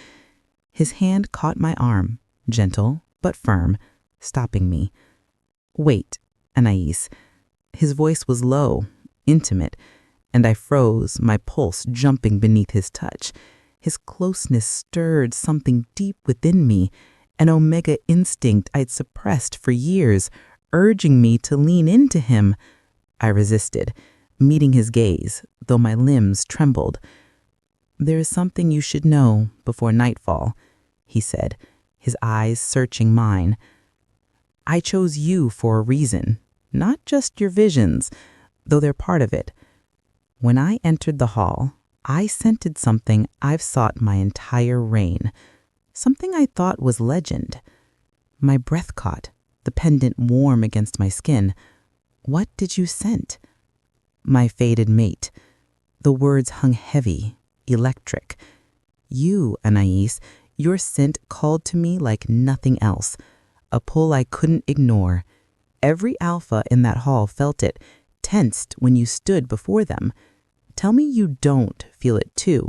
His hand caught my arm, gentle but firm, stopping me. Wait, Anais. His voice was low, intimate, and I froze, my pulse jumping beneath his touch. His closeness stirred something deep within me, an omega instinct I'd suppressed for years, urging me to lean into him. I resisted, meeting his gaze, though my limbs trembled. There is something you should know before nightfall, he said, his eyes searching mine. I chose you for a reason, not just your visions, though they're part of it. When I entered the hall, I scented something I've sought my entire reign, something I thought was legend. My breath caught, the pendant warm against my skin. What did you scent? My fated mate. The words hung heavy, electric. You, Anais, your scent called to me like nothing else, a pull I couldn't ignore. Every alpha in that hall felt it, tensed when you stood before them. Tell me you don't feel it too.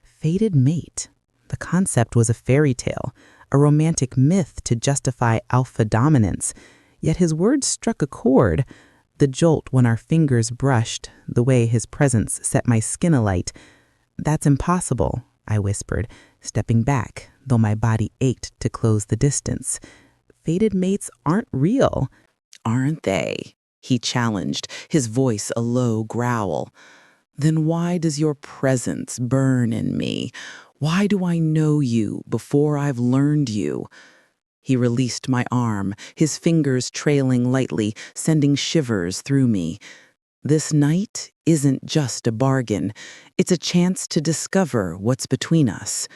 Fated mate. The concept was a fairy tale, a romantic myth to justify alpha dominance. Yet his words struck a chord. The jolt when our fingers brushed, the way his presence set my skin alight. That's impossible, I whispered, stepping back, though my body ached to close the distance. Fated mates aren't real. Aren't they? He challenged, his voice a low growl. Then why does your presence burn in me? Why do I know you before I've learned you? He released my arm, his fingers trailing lightly, sending shivers through me. This night isn't just a bargain. It's a chance to discover what's between us.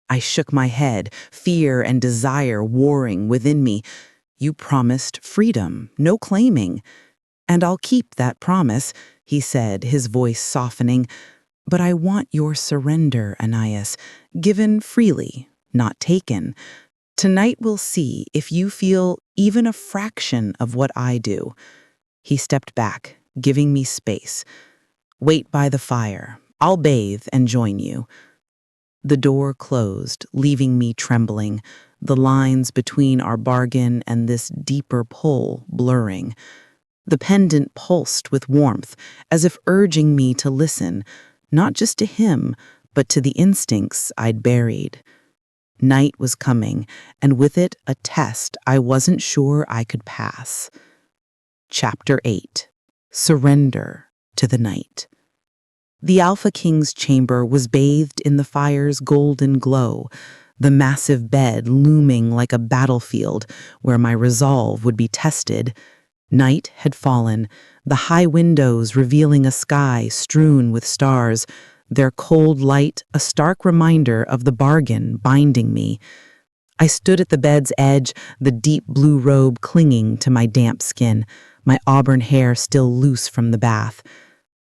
I shook my head, fear and desire warring within me. You promised freedom, no claiming. And I'll keep that promise, he said, his voice softening. But I want your surrender, Anais, given freely, not taken. Tonight we'll see if you feel even a fraction of what I do. He stepped back, giving me space. Wait by the fire. I'll bathe and join you. The door closed, leaving me trembling, the lines between our bargain and this deeper pull blurring. The pendant pulsed with warmth, as if urging me to listen, not just to him, but to the instincts I'd buried. Night was coming, and with it a test I wasn't sure I could pass. Chapter 8. Surrender to the Night. The Alpha King's chamber was bathed in the fire's golden glow, the massive bed looming like a battlefield where my resolve would be tested. Night had fallen, the high windows revealing a sky strewn with stars, their cold light a stark reminder of the bargain binding me. I stood at the bed's edge, the deep blue robe clinging to my damp skin, my auburn hair still loose from the bath.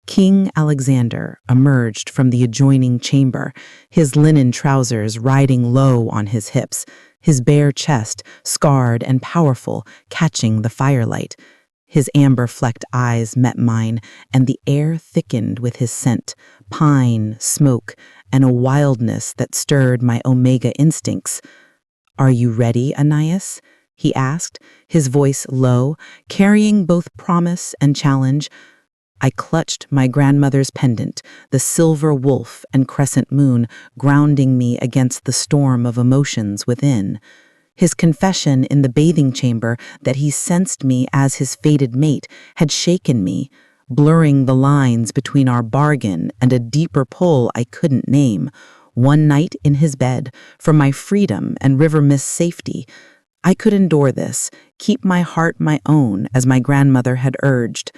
King Alexander emerged from the adjoining chamber, his linen trousers riding low on his hips, his bare chest, scarred and powerful, catching the firelight. His amber-flecked eyes met mine, and the air thickened with his scent, pine, smoke, and a wildness that stirred my omega instincts. "Are you ready, Anais?" he asked, his voice low, carrying both promise and challenge. I clutched my grandmother's pendant, the silver wolf and crescent moon grounding me against the storm of emotions within. His confession in the bathing chamber that he sensed me as his fated mate had shaken me, blurring the lines between our bargain and a deeper pull I couldn't name. One night in his bed, for my freedom and River Mist's safety. I could endure this, keep my heart my own as my grandmother had urged.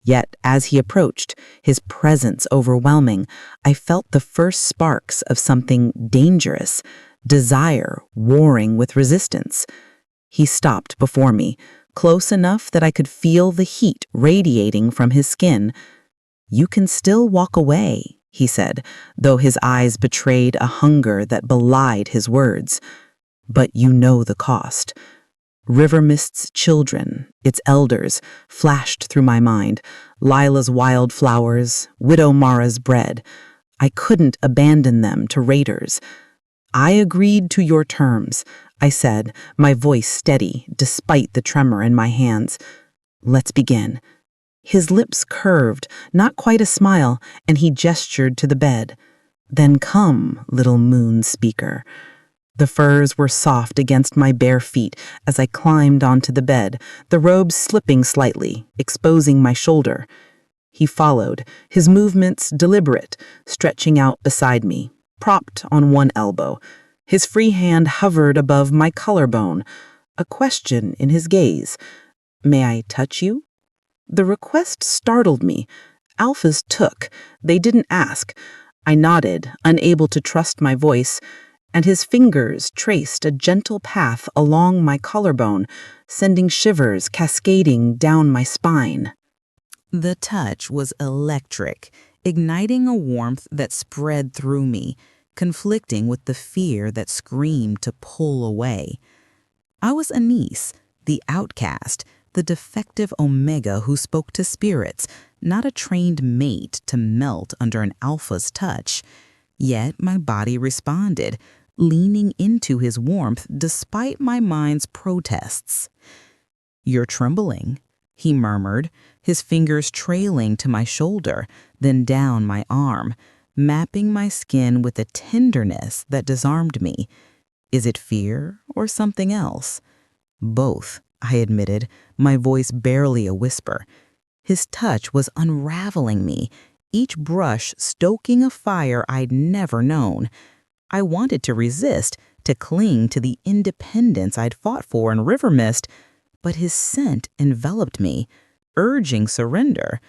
Yet, as he approached, his presence overwhelming, I felt the first sparks of something dangerous, desire warring with resistance. He stopped before me, close enough that I could feel the heat radiating from his skin. "You can still walk away," he said, though his eyes betrayed a hunger that belied his words. "But you know the cost." River Mist's children, its elders, flashed through my mind. Lila's wild flowers, Widow Mara's bread. I couldn't abandon them to raiders. I agreed to your terms, I said, my voice steady despite the tremor in my hands. Let's begin. His lips curved, not quite a smile, and he gestured to the bed. Then come, little moon speaker. The furs were soft against my bare feet as I climbed onto the bed, the robes slipping slightly, exposing my shoulder. He followed, his movements deliberate, stretching out beside me, propped on one elbow. His free hand hovered above my collarbone, a question in his gaze. May I touch you? The request startled me. Alphas took. They didn't ask. I nodded, unable to trust my voice, and his fingers traced a gentle path along my collarbone, sending shivers cascading down my spine. The touch was electric, igniting a warmth that spread through me, conflicting with the fear that screamed to pull away. I was Anais, the outcast, the defective Omega who spoke to spirits, not a trained mate to melt under an alpha's touch. Yet my body responded, leaning into his warmth despite my mind's protests. "You're trembling," he murmured, his fingers trailing to my shoulder, then down my arm, mapping my skin with a tenderness that disarmed me. "Is it fear or something else?" "Both," I admitted, my voice barely a whisper. His touch was unraveling me, each brush stoking a fire I'd never known. I wanted to resist, to cling to the independence I'd fought for in River Mist, but his scent enveloped me, urging surrender.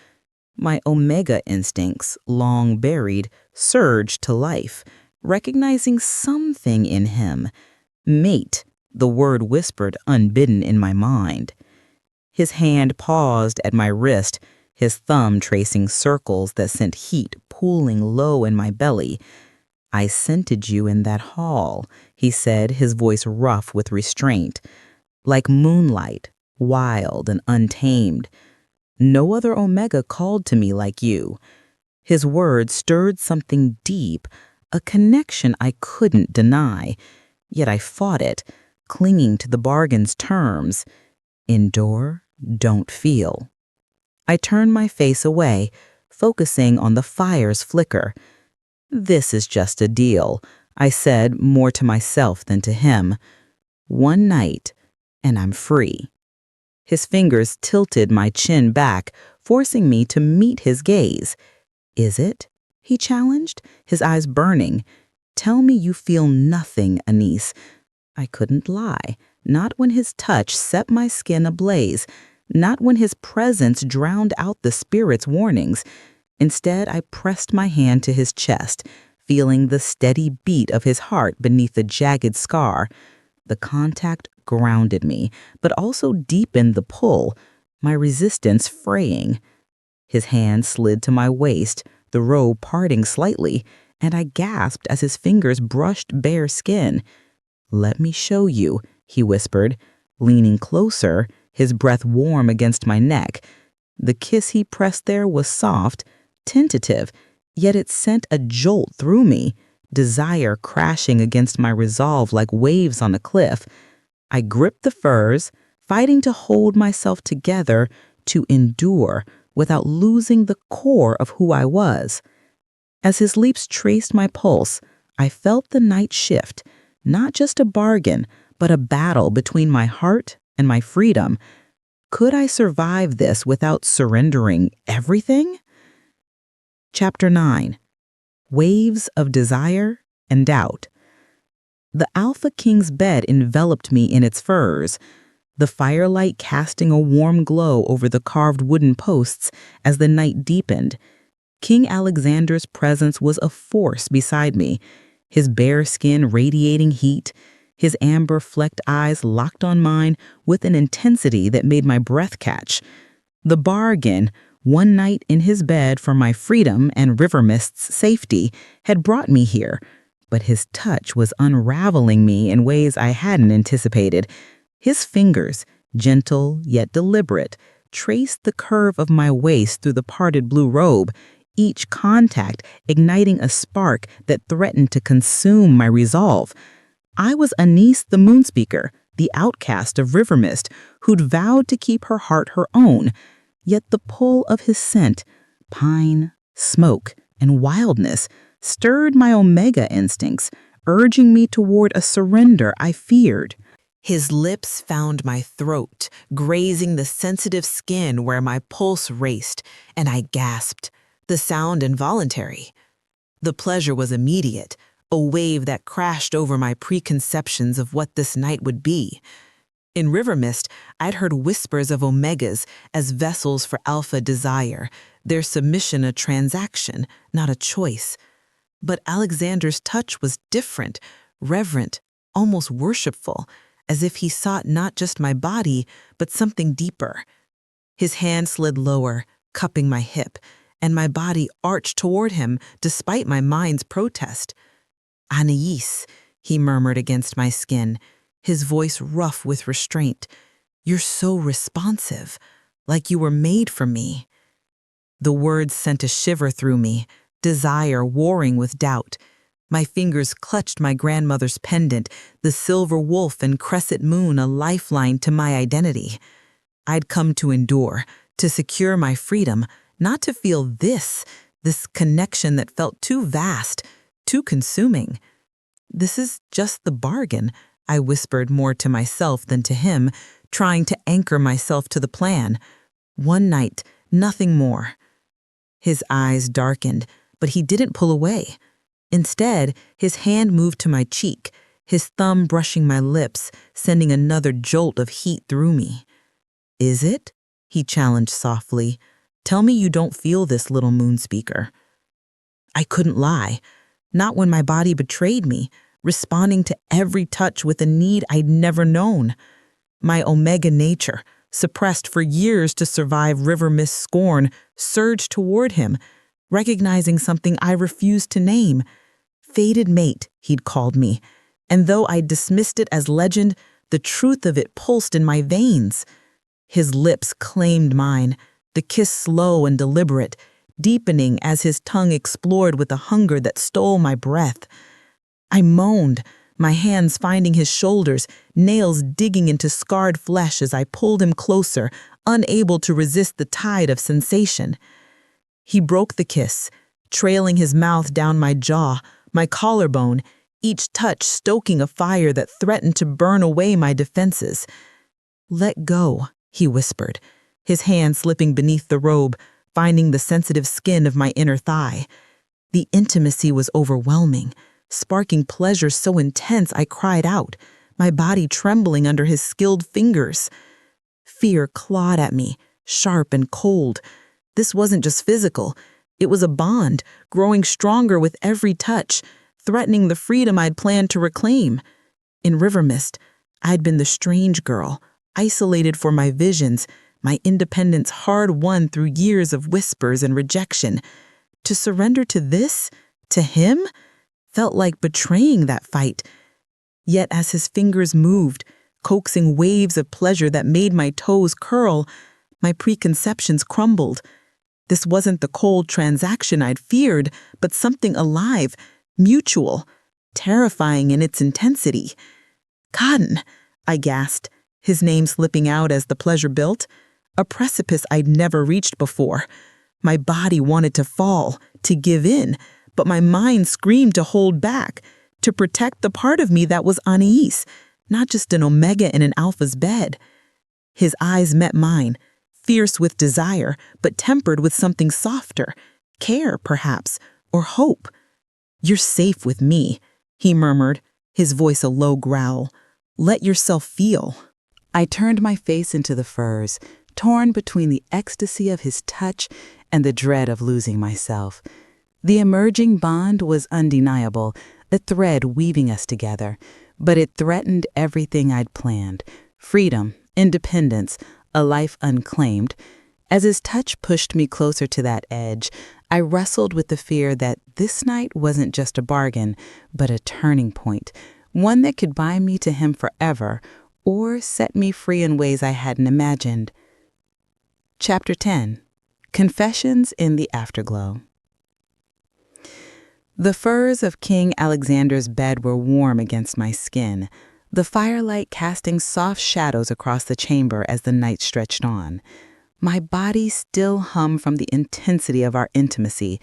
My Omega instincts, long buried, surged to life, recognizing something in him. Mate, the word whispered unbidden in my mind. His hand paused at my wrist, his thumb tracing circles that sent heat pooling low in my belly. "I scented you in that hall," he said, his voice rough with restraint. "Like moonlight, wild and untamed. No other Omega called to me like you." His words stirred something deep, a connection I couldn't deny. Yet I fought it, clinging to the bargain's terms. Endure, don't feel. I turned my face away, focusing on the fire's flicker. "This is just a deal," I said, more to myself than to him. "One night, and I'm free." His fingers tilted my chin back, forcing me to meet his gaze. "Is it?" he challenged, his eyes burning. "Tell me you feel nothing, Anais." I couldn't lie, not when his touch set my skin ablaze, not when his presence drowned out the spirit's warnings. Instead, I pressed my hand to his chest, feeling the steady beat of his heart beneath the jagged scar. The contact grounded me, but also deepened the pull, my resistance fraying. His hand slid to my waist, the robe parting slightly, and I gasped as his fingers brushed bare skin. "Let me show you," he whispered, leaning closer, his breath warm against my neck. The kiss he pressed there was soft, tentative, yet it sent a jolt through me, desire crashing against my resolve like waves on a cliff. I gripped the furs, fighting to hold myself together, to endure without losing the core of who I was. As his lips traced my pulse, I felt the night shift, not just a bargain, but a battle between my heart and my freedom. Could I survive this without surrendering everything? Chapter 9. Waves of Desire and Doubt. The Alpha King's bed enveloped me in its furs, the firelight casting a warm glow over the carved wooden posts as the night deepened. King Alexander's presence was a force beside me, his bare skin radiating heat, his amber-flecked eyes locked on mine with an intensity that made my breath catch. The bargain, one night in his bed for my freedom and River Mist's safety, had brought me here, but his touch was unraveling me in ways I hadn't anticipated. His fingers, gentle yet deliberate, traced the curve of my waist through the parted blue robe, each contact igniting a spark that threatened to consume my resolve. I was Anais the Moonspeaker, the outcast of River Mist, who'd vowed to keep her heart her own. Yet the pull of his scent, pine, smoke, and wildness, stirred my Omega instincts, urging me toward a surrender I feared. His lips found my throat, grazing the sensitive skin where my pulse raced, and I gasped, the sound involuntary. The pleasure was immediate, a wave that crashed over my preconceptions of what this night would be. In River Mist, I'd heard whispers of Omegas as vessels for alpha desire, their submission a transaction, not a choice. But Alexander's touch was different, reverent, almost worshipful, as if he sought not just my body, but something deeper. His hand slid lower, cupping my hip, and my body arched toward him despite my mind's protest. "Anais," he murmured against my skin, his voice rough with restraint. "You're so responsive, like you were made for me." The words sent a shiver through me, desire warring with doubt. My fingers clutched my grandmother's pendant, the silver wolf and crescent moon a lifeline to my identity. I'd come to endure, to secure my freedom, not to feel this connection that felt too vast, too consuming. "This is just the bargain," I whispered more to myself than to him, trying to anchor myself to the plan. One night, nothing more. His eyes darkened, but he didn't pull away. Instead, his hand moved to my cheek, his thumb brushing my lips, sending another jolt of heat through me. "Is it?" he challenged softly. "Tell me you don't feel this, little Moonspeaker." I couldn't lie, not when my body betrayed me, responding to every touch with a need I'd never known. My Omega nature, suppressed for years to survive River Mist scorn, surged toward him, recognizing something I refused to name. Fated mate, he'd called me, and though I dismissed it as legend, the truth of it pulsed in my veins. His lips claimed mine, the kiss slow and deliberate, deepening as his tongue explored with a hunger that stole my breath. I moaned, my hands finding his shoulders, nails digging into scarred flesh as I pulled him closer, unable to resist the tide of sensation. He broke the kiss, trailing his mouth down my jaw, my collarbone, each touch stoking a fire that threatened to burn away my defenses. "Let go," he whispered, his hand slipping beneath the robe, finding the sensitive skin of my inner thigh. The intimacy was overwhelming, sparking pleasure so intense I cried out, my body trembling under his skilled fingers. Fear clawed at me, sharp and cold. This wasn't just physical. It was a bond, growing stronger with every touch, threatening the freedom I'd planned to reclaim. In River Mist, I'd been the strange girl, isolated for my visions, my independence hard-won through years of whispers and rejection. To surrender to this, to him, felt like betraying that fight. Yet as his fingers moved, coaxing waves of pleasure that made my toes curl, my preconceptions crumbled. This wasn't the cold transaction I'd feared, but something alive, mutual, terrifying in its intensity. "Cotton," I gasped, his name slipping out as the pleasure built. A precipice I'd never reached before. My body wanted to fall, to give in, but my mind screamed to hold back, to protect the part of me that was Anais, not just an Omega in an Alpha's bed. His eyes met mine, fierce with desire, but tempered with something softer, care, perhaps, or hope. "You're safe with me," he murmured, his voice a low growl. "Let yourself feel." I turned my face into the furs, torn between the ecstasy of his touch and the dread of losing myself. The emerging bond was undeniable, a thread weaving us together, but it threatened everything I'd planned: freedom, independence, a life unclaimed. As his touch pushed me closer to that edge, I wrestled with the fear that this night wasn't just a bargain, but a turning point, one that could bind me to him forever, or set me free in ways I hadn't imagined. Chapter 10. Confessions in the Afterglow. The furs of King Alexander's bed were warm against my skin, the firelight casting soft shadows across the chamber as the night stretched on. My body still hummed from the intensity of our intimacy,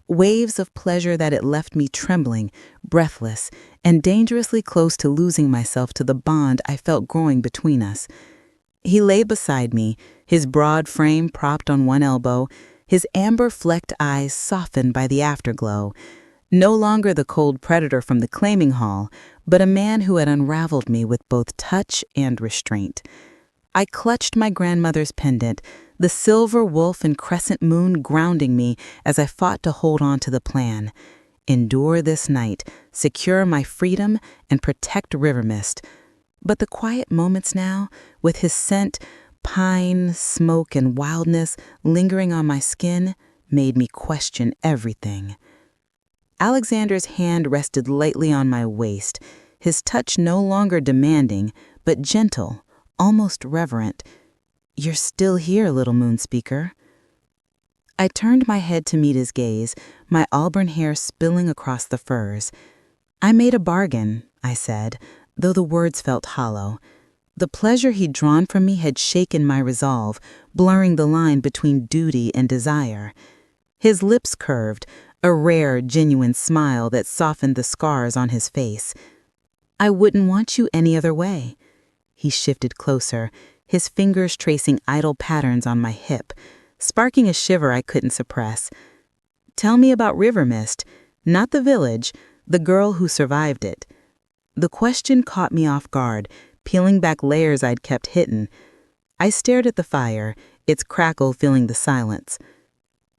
waves of pleasure that it left me trembling, breathless, and dangerously close to losing myself to the bond I felt growing between us. He lay beside me, his broad frame propped on one elbow, his amber-flecked eyes softened by the afterglow. No longer the cold predator from the claiming hall, but a man who had unraveled me with both touch and restraint. I clutched my grandmother's pendant, the silver wolf and crescent moon grounding me as I fought to hold on to the plan. Endure this night, secure my freedom, and protect River Mist. But the quiet moments now, with his scent, pine, smoke, and wildness lingering on my skin, made me question everything. Alexander's hand rested lightly on my waist, his touch no longer demanding, but gentle, almost reverent. "You're still here, little moon speaker." I turned my head to meet his gaze, my auburn hair spilling across the furs. "I made a bargain," I said, though the words felt hollow. The pleasure he'd drawn from me had shaken my resolve, blurring the line between duty and desire. His lips curved, a rare, genuine smile that softened the scars on his face. "I wouldn't want you any other way." He shifted closer, his fingers tracing idle patterns on my hip, sparking a shiver I couldn't suppress. "Tell me about River Mist, not the village, the girl who survived it." The question caught me off guard, peeling back layers I'd kept hidden. I stared at the fire, its crackle filling the silence.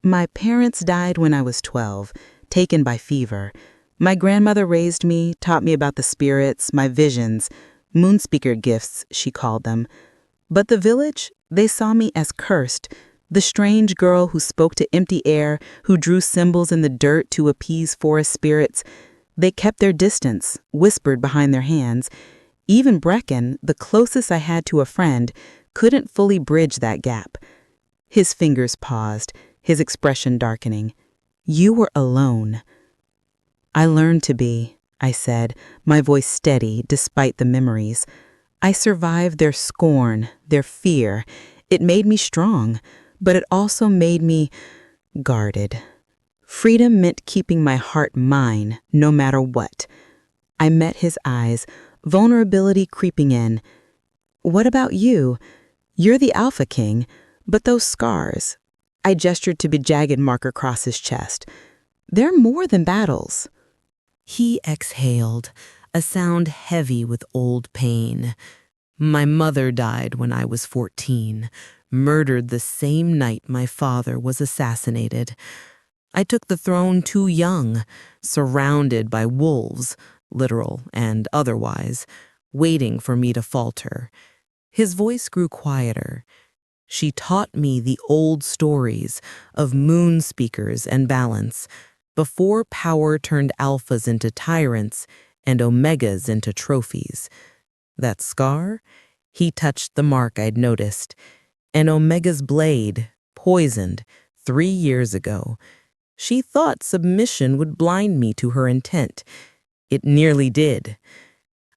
"My parents died when I was 12, taken by fever. My grandmother raised me, taught me about the spirits, my visions, moonspeaker gifts, she called them. But the village, they saw me as cursed, the strange girl who spoke to empty air, who drew symbols in the dirt to appease forest spirits. They kept their distance, whispered behind their hands. Even Brecken, the closest I had to a friend, couldn't fully bridge that gap." His fingers paused, his expression darkening. "You were alone." "I learned to be," I said, my voice steady despite the memories. "I survived their scorn, their fear. It made me strong, but it also made me guarded. Freedom meant keeping my heart mine, no matter what." I met his eyes, vulnerability creeping in. "What about you? You're the Alpha King, but those scars." I gestured to the jagged mark across his chest. "They're more than battles." He exhaled, a sound heavy with old pain. "My mother died when I was 14, murdered the same night my father was assassinated. I took the throne too young, surrounded by wolves, literal and otherwise, waiting for me to falter." His voice grew quieter. "She taught me the old stories of moon speakers and balance, before power turned alphas into tyrants and omegas into trophies. That scar?" He touched the mark I'd noticed. "An omega's blade, poisoned, 3 years ago. She thought submission would blind me to her intent. It nearly did."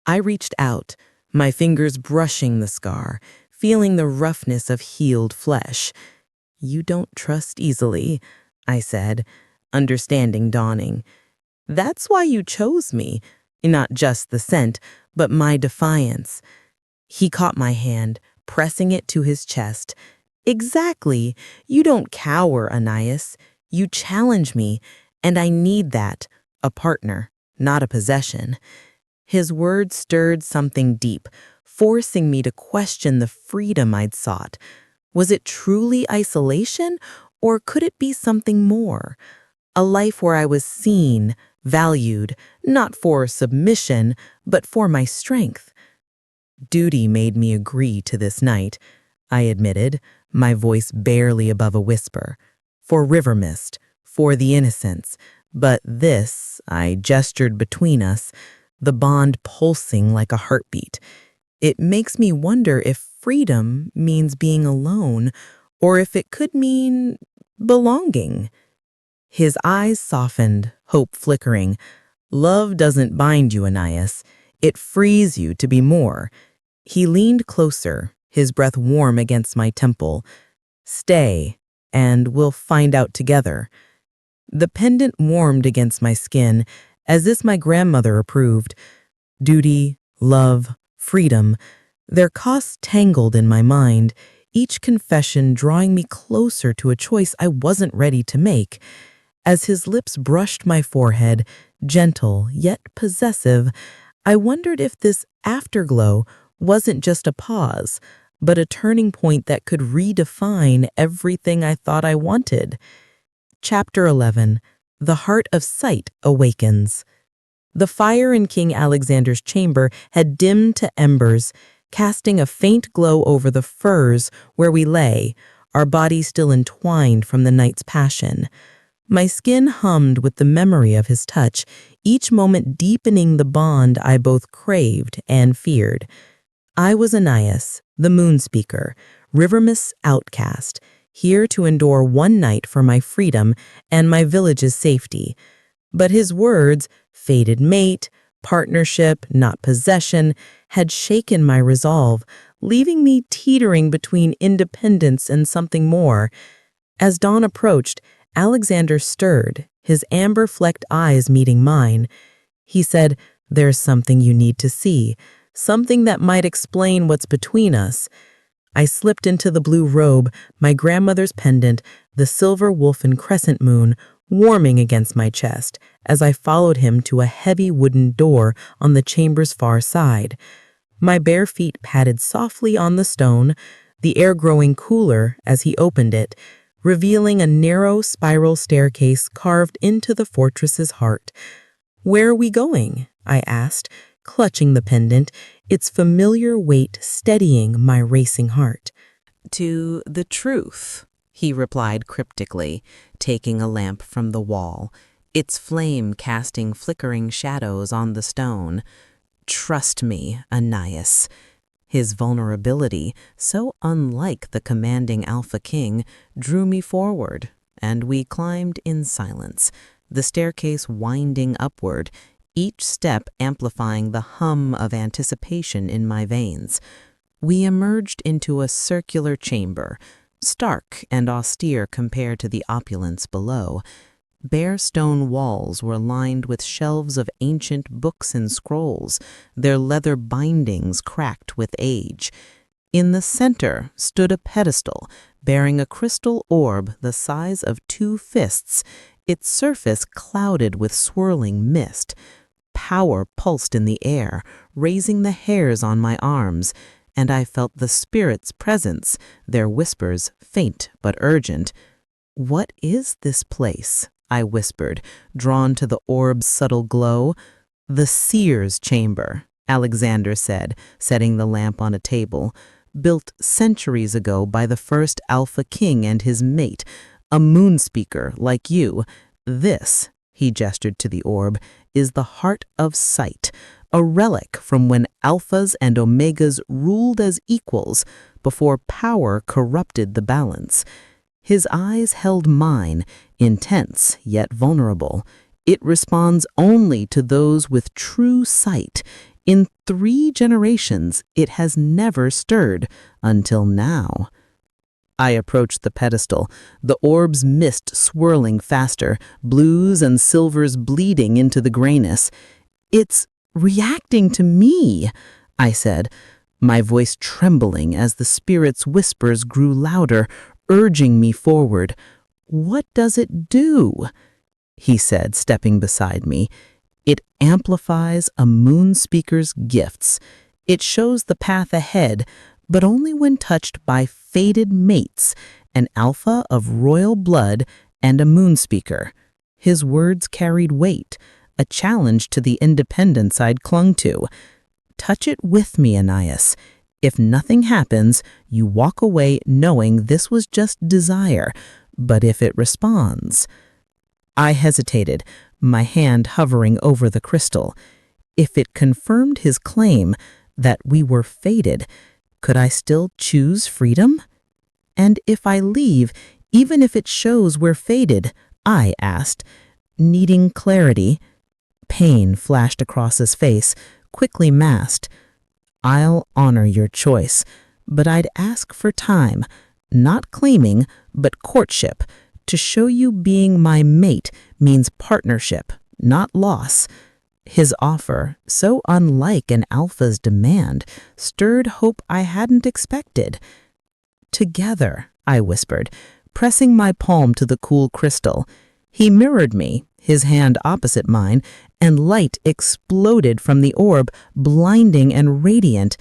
I reached out, my fingers brushing the scar, feeling the roughness of healed flesh. "You don't trust easily," I said, understanding dawning. "That's why you chose me, not just the scent, but my defiance." He caught my hand, pressing it to his chest. "Exactly. You don't cower, Anais. You challenge me, and I need that, a partner, not a possession." His words stirred something deep, forcing me to question the freedom I'd sought. Was it truly isolation, or could it be something more? A life where I was seen, valued, not for submission, but for my strength. "Duty made me agree to this night," I admitted, my voice barely above a whisper. "For River Mist, for the innocents. But this," I gestured between us, the bond pulsing like a heartbeat. It makes me wonder if freedom means being alone, or if it could mean belonging. His eyes softened, hope flickering. Love doesn't bind you, Anais. It frees you to be more. He leaned closer, his breath warm against my temple. Stay, and we'll find out together. The pendant warmed against my skin, as if my grandmother approved. Duty, love, freedom, their costs tangled in my mind, each confession drawing me closer to a choice I wasn't ready to make. As his lips brushed my forehead, gentle yet possessive, I wondered if this afterglow wasn't just a pause, but a turning point that could redefine everything I thought I wanted. Chapter 11. The Heart of Sight Awakens. The fire in King Alexander's chamber had dimmed to embers, casting a faint glow over the furs where we lay, our bodies still entwined from the night's passion. My skin hummed with the memory of his touch, each moment deepening the bond I both craved and feared. I was Anais, the moon speaker, Rivermist's outcast, here to endure one night for my freedom and my village's safety. But his words, fated mate, partnership, not possession, had shaken my resolve, leaving me teetering between independence and something more. As dawn approached, Alexander stirred, his amber-flecked eyes meeting mine. He said, "There's something you need to see, something that might explain what's between us." I slipped into the blue robe, my grandmother's pendant, the silver wolf and crescent moon, warming against my chest, as I followed him to a heavy wooden door on the chamber's far side. My bare feet patted softly on the stone, the air growing cooler as he opened it, revealing a narrow spiral staircase carved into the fortress's heart. "Where are we going?" I asked, clutching the pendant, its familiar weight steadying my racing heart. "To the truth," he replied cryptically, taking a lamp from the wall, its flame casting flickering shadows on the stone. "Trust me, Anais." His vulnerability, so unlike the commanding Alpha King, drew me forward, and we climbed in silence, the staircase winding upward, each step amplifying the hum of anticipation in my veins. We emerged into a circular chamber, stark and austere compared to the opulence below. Bare stone walls were lined with shelves of ancient books and scrolls, their leather bindings cracked with age. In the center stood a pedestal bearing a crystal orb the size of 2 fists, its surface clouded with swirling mist. Power pulsed in the air, raising the hairs on my arms, and I felt the spirit's presence, their whispers faint but urgent. "What is this place?" I whispered, drawn to the orb's subtle glow. "The seer's chamber," Alexander said, setting the lamp on a table, "built centuries ago by the first Alpha King and his mate, a moon speaker like you. This," he gestured to the orb, "is the heart of sight, a relic from when Alphas and Omegas ruled as equals before power corrupted the balance." His eyes held mine, intense yet vulnerable. "It responds only to those with true sight. In 3 generations, it has never stirred, until now." I approached the pedestal, the orb's mist swirling faster, blues and silvers bleeding into the grayness. "It's reacting to me," I said, my voice trembling as the spirit's whispers grew louder, urging me forward. "What does it do?" he said, stepping beside me. "It amplifies a moon speaker's gifts. It shows the path ahead, but only when touched by fated mates, an alpha of royal blood and a moon speaker." His words carried weight, a challenge to the independence I'd clung to. "Touch it with me, Anais. If nothing happens, you walk away knowing this was just desire, but if it responds—" I hesitated, my hand hovering over the crystal. If it confirmed his claim, that we were fated. Could I still choose freedom? And if I leave, even if it shows we're fated, I asked, needing clarity. Pain flashed across his face, quickly masked. I'll honor your choice, but I'd ask for time, not claiming, but courtship, to show you being my mate means partnership, not loss. His offer, so unlike an alpha's demand, stirred hope I hadn't expected. Together, I whispered, pressing my palm to the cool crystal. He mirrored me, his hand opposite mine, and light exploded from the orb, blinding and radiant.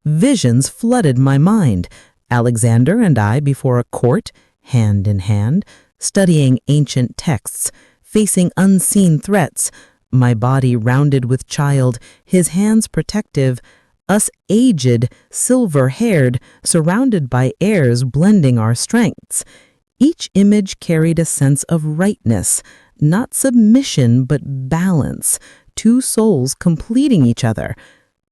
Visions flooded my mind. Alexander and I before a court, hand in hand, studying ancient texts, facing unseen threats, my body rounded with child, his hands protective, us aged, silver-haired, surrounded by heirs blending our strengths. Each image carried a sense of rightness, not submission but balance, two souls completing each other.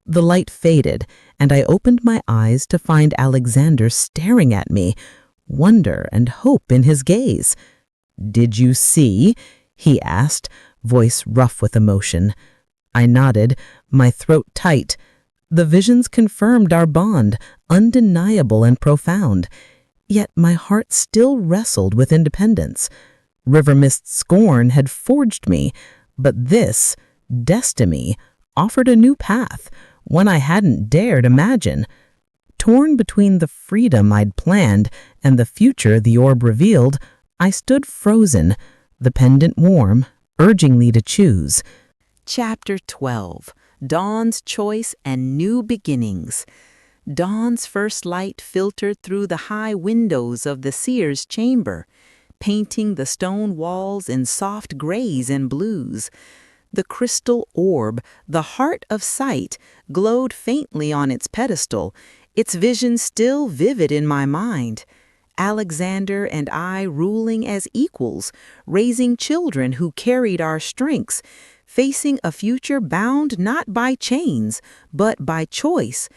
The light faded, and I opened my eyes to find Alexander staring at me, wonder and hope in his gaze. "Did you see?" he asked, voice rough with emotion. I nodded, my throat tight. The visions confirmed our bond, undeniable and profound. Yet my heart still wrestled with independence. River Mist's scorn had forged me, but this, destiny, offered a new path, one I hadn't dared imagine. Torn between the freedom I'd planned and the future the orb revealed, I stood frozen, the pendant warm, urging me to choose. Chapter 12. Dawn's Choice and New Beginnings. Dawn's first light filtered through the high windows of the seer's chamber, painting the stone walls in soft grays and blues. The crystal orb, the heart of sight, glowed faintly on its pedestal, its vision still vivid in my mind. Alexander and I ruling as equals, raising children who carried our strengths, facing a future bound not by chains, but by choice.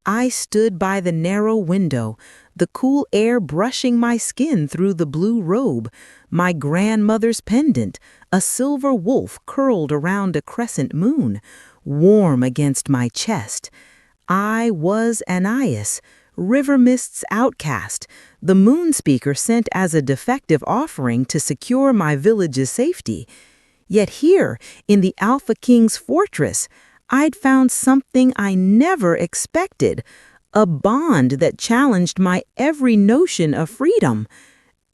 I stood by the narrow window, the cool air brushing my skin through the blue robe, my grandmother's pendant, a silver wolf curled around a crescent moon, warm against my chest. I was Anais, River Mist's outcast, the moon speaker sent as a defective offering to secure my village's safety. Yet here, in the Alpha King's fortress, I'd found something I never expected, a bond that challenged my every notion of freedom.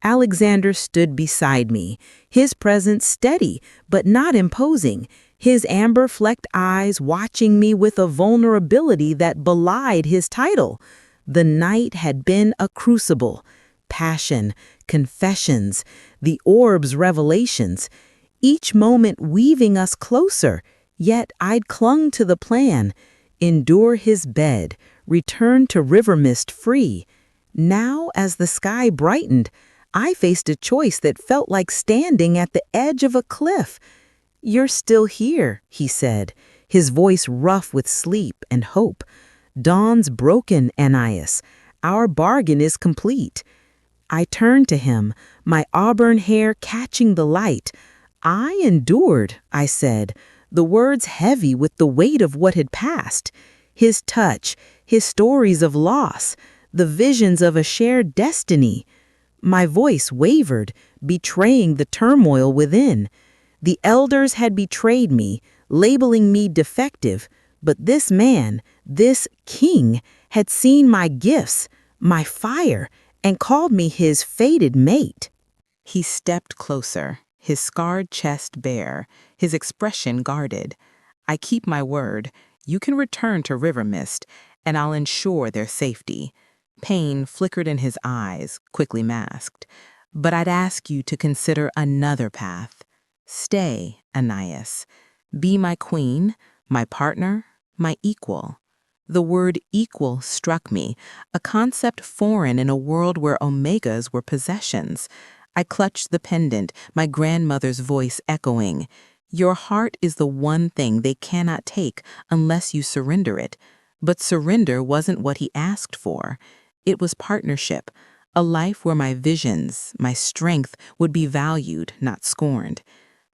Alexander stood beside me, his presence steady but not imposing, his amber-flecked eyes watching me with a vulnerability that belied his title. The night had been a crucible, passion, confessions, the orb's revelations, each moment weaving us closer, yet I'd clung to the plan, endure his bed, return to River Mist free. Now, as the sky brightened, I faced a choice that felt like standing at the edge of a cliff. "You're still here," he said, his voice rough with sleep and hope. "Dawn's broken, Anais. Our bargain is complete." I turned to him, my auburn hair catching the light. "I endured," I said, the words heavy with the weight of what had passed. His touch, his stories of loss, the visions of a shared destiny. My voice wavered, betraying the turmoil within. The elders had betrayed me, labeling me defective, but this man, this king, had seen my gifts, my fire, and called me his fated mate. He stepped closer, his scarred chest bare, his expression guarded. "I keep my word. You can return to River Mist, and I'll ensure their safety." Pain flickered in his eyes, quickly masked. "But I'd ask you to consider another path. Stay, Anais. Be my queen, my partner, my equal." The word equal struck me, a concept foreign in a world where omegas were possessions. I clutched the pendant, my grandmother's voice echoing. "Your heart is the one thing they cannot take unless you surrender it. But surrender wasn't what he asked for. It was partnership, a life where my visions, my strength would be valued, not scorned.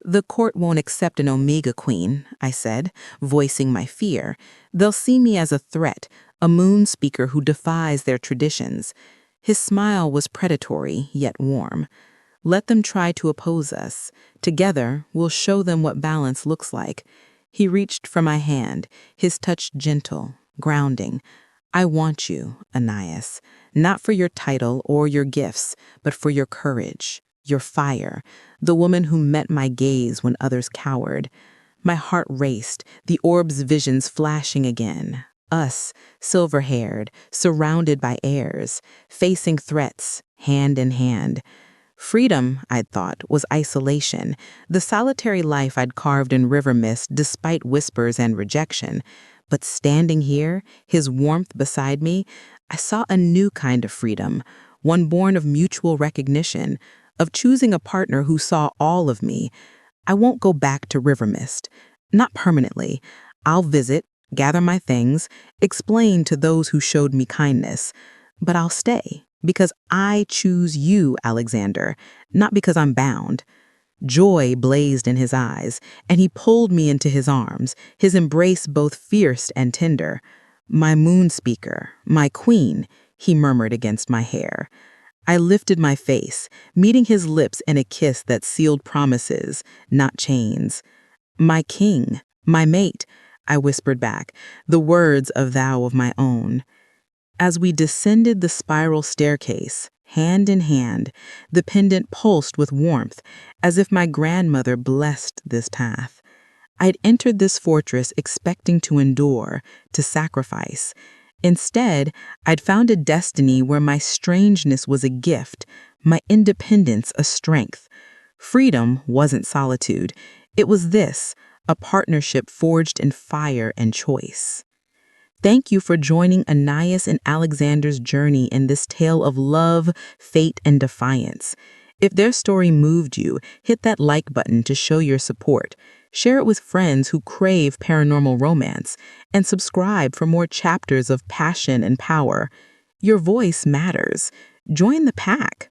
The court won't accept an Omega Queen, I said, voicing my fear. They'll see me as a threat, a moon speaker who defies their traditions. His smile was predatory, yet warm. Let them try to oppose us. Together, we'll show them what balance looks like. He reached for my hand, his touch gentle, grounding. I want you, Anais, not for your title or your gifts, but for your courage, your fire, the woman who met my gaze when others cowered. My heart raced, the orb's visions flashing again. Us, silver-haired, surrounded by heirs, facing threats, hand in hand. Freedom, I'd thought, was isolation, the solitary life I'd carved in river mist despite whispers and rejection. But standing here, his warmth beside me, I saw a new kind of freedom, one born of mutual recognition, of choosing a partner who saw all of me. I won't go back to river mist, not permanently. I'll visit, gather my things, explain to those who showed me kindness. But I'll stay. Because I choose you, Alexander, not because I'm bound. Joy blazed in his eyes, and he pulled me into his arms, his embrace both fierce and tender. My moon speaker, my queen, he murmured against my hair. I lifted my face, meeting his lips in a kiss that sealed promises, not chains. My king, my mate, I whispered back, the words a vow of my own. As we descended the spiral staircase, hand in hand, the pendant pulsed with warmth, as if my grandmother blessed this path. I'd entered this fortress expecting to endure, to sacrifice. Instead, I'd found a destiny where my strangeness was a gift, my independence a strength. Freedom wasn't solitude. It was this, a partnership forged in fire and choice. Thank you for joining Anais and Alexander's journey in this tale of love, fate, and defiance. If their story moved you, hit that like button to show your support. Share it with friends who crave paranormal romance, and subscribe for more chapters of passion and power. Your voice matters. Join the pack.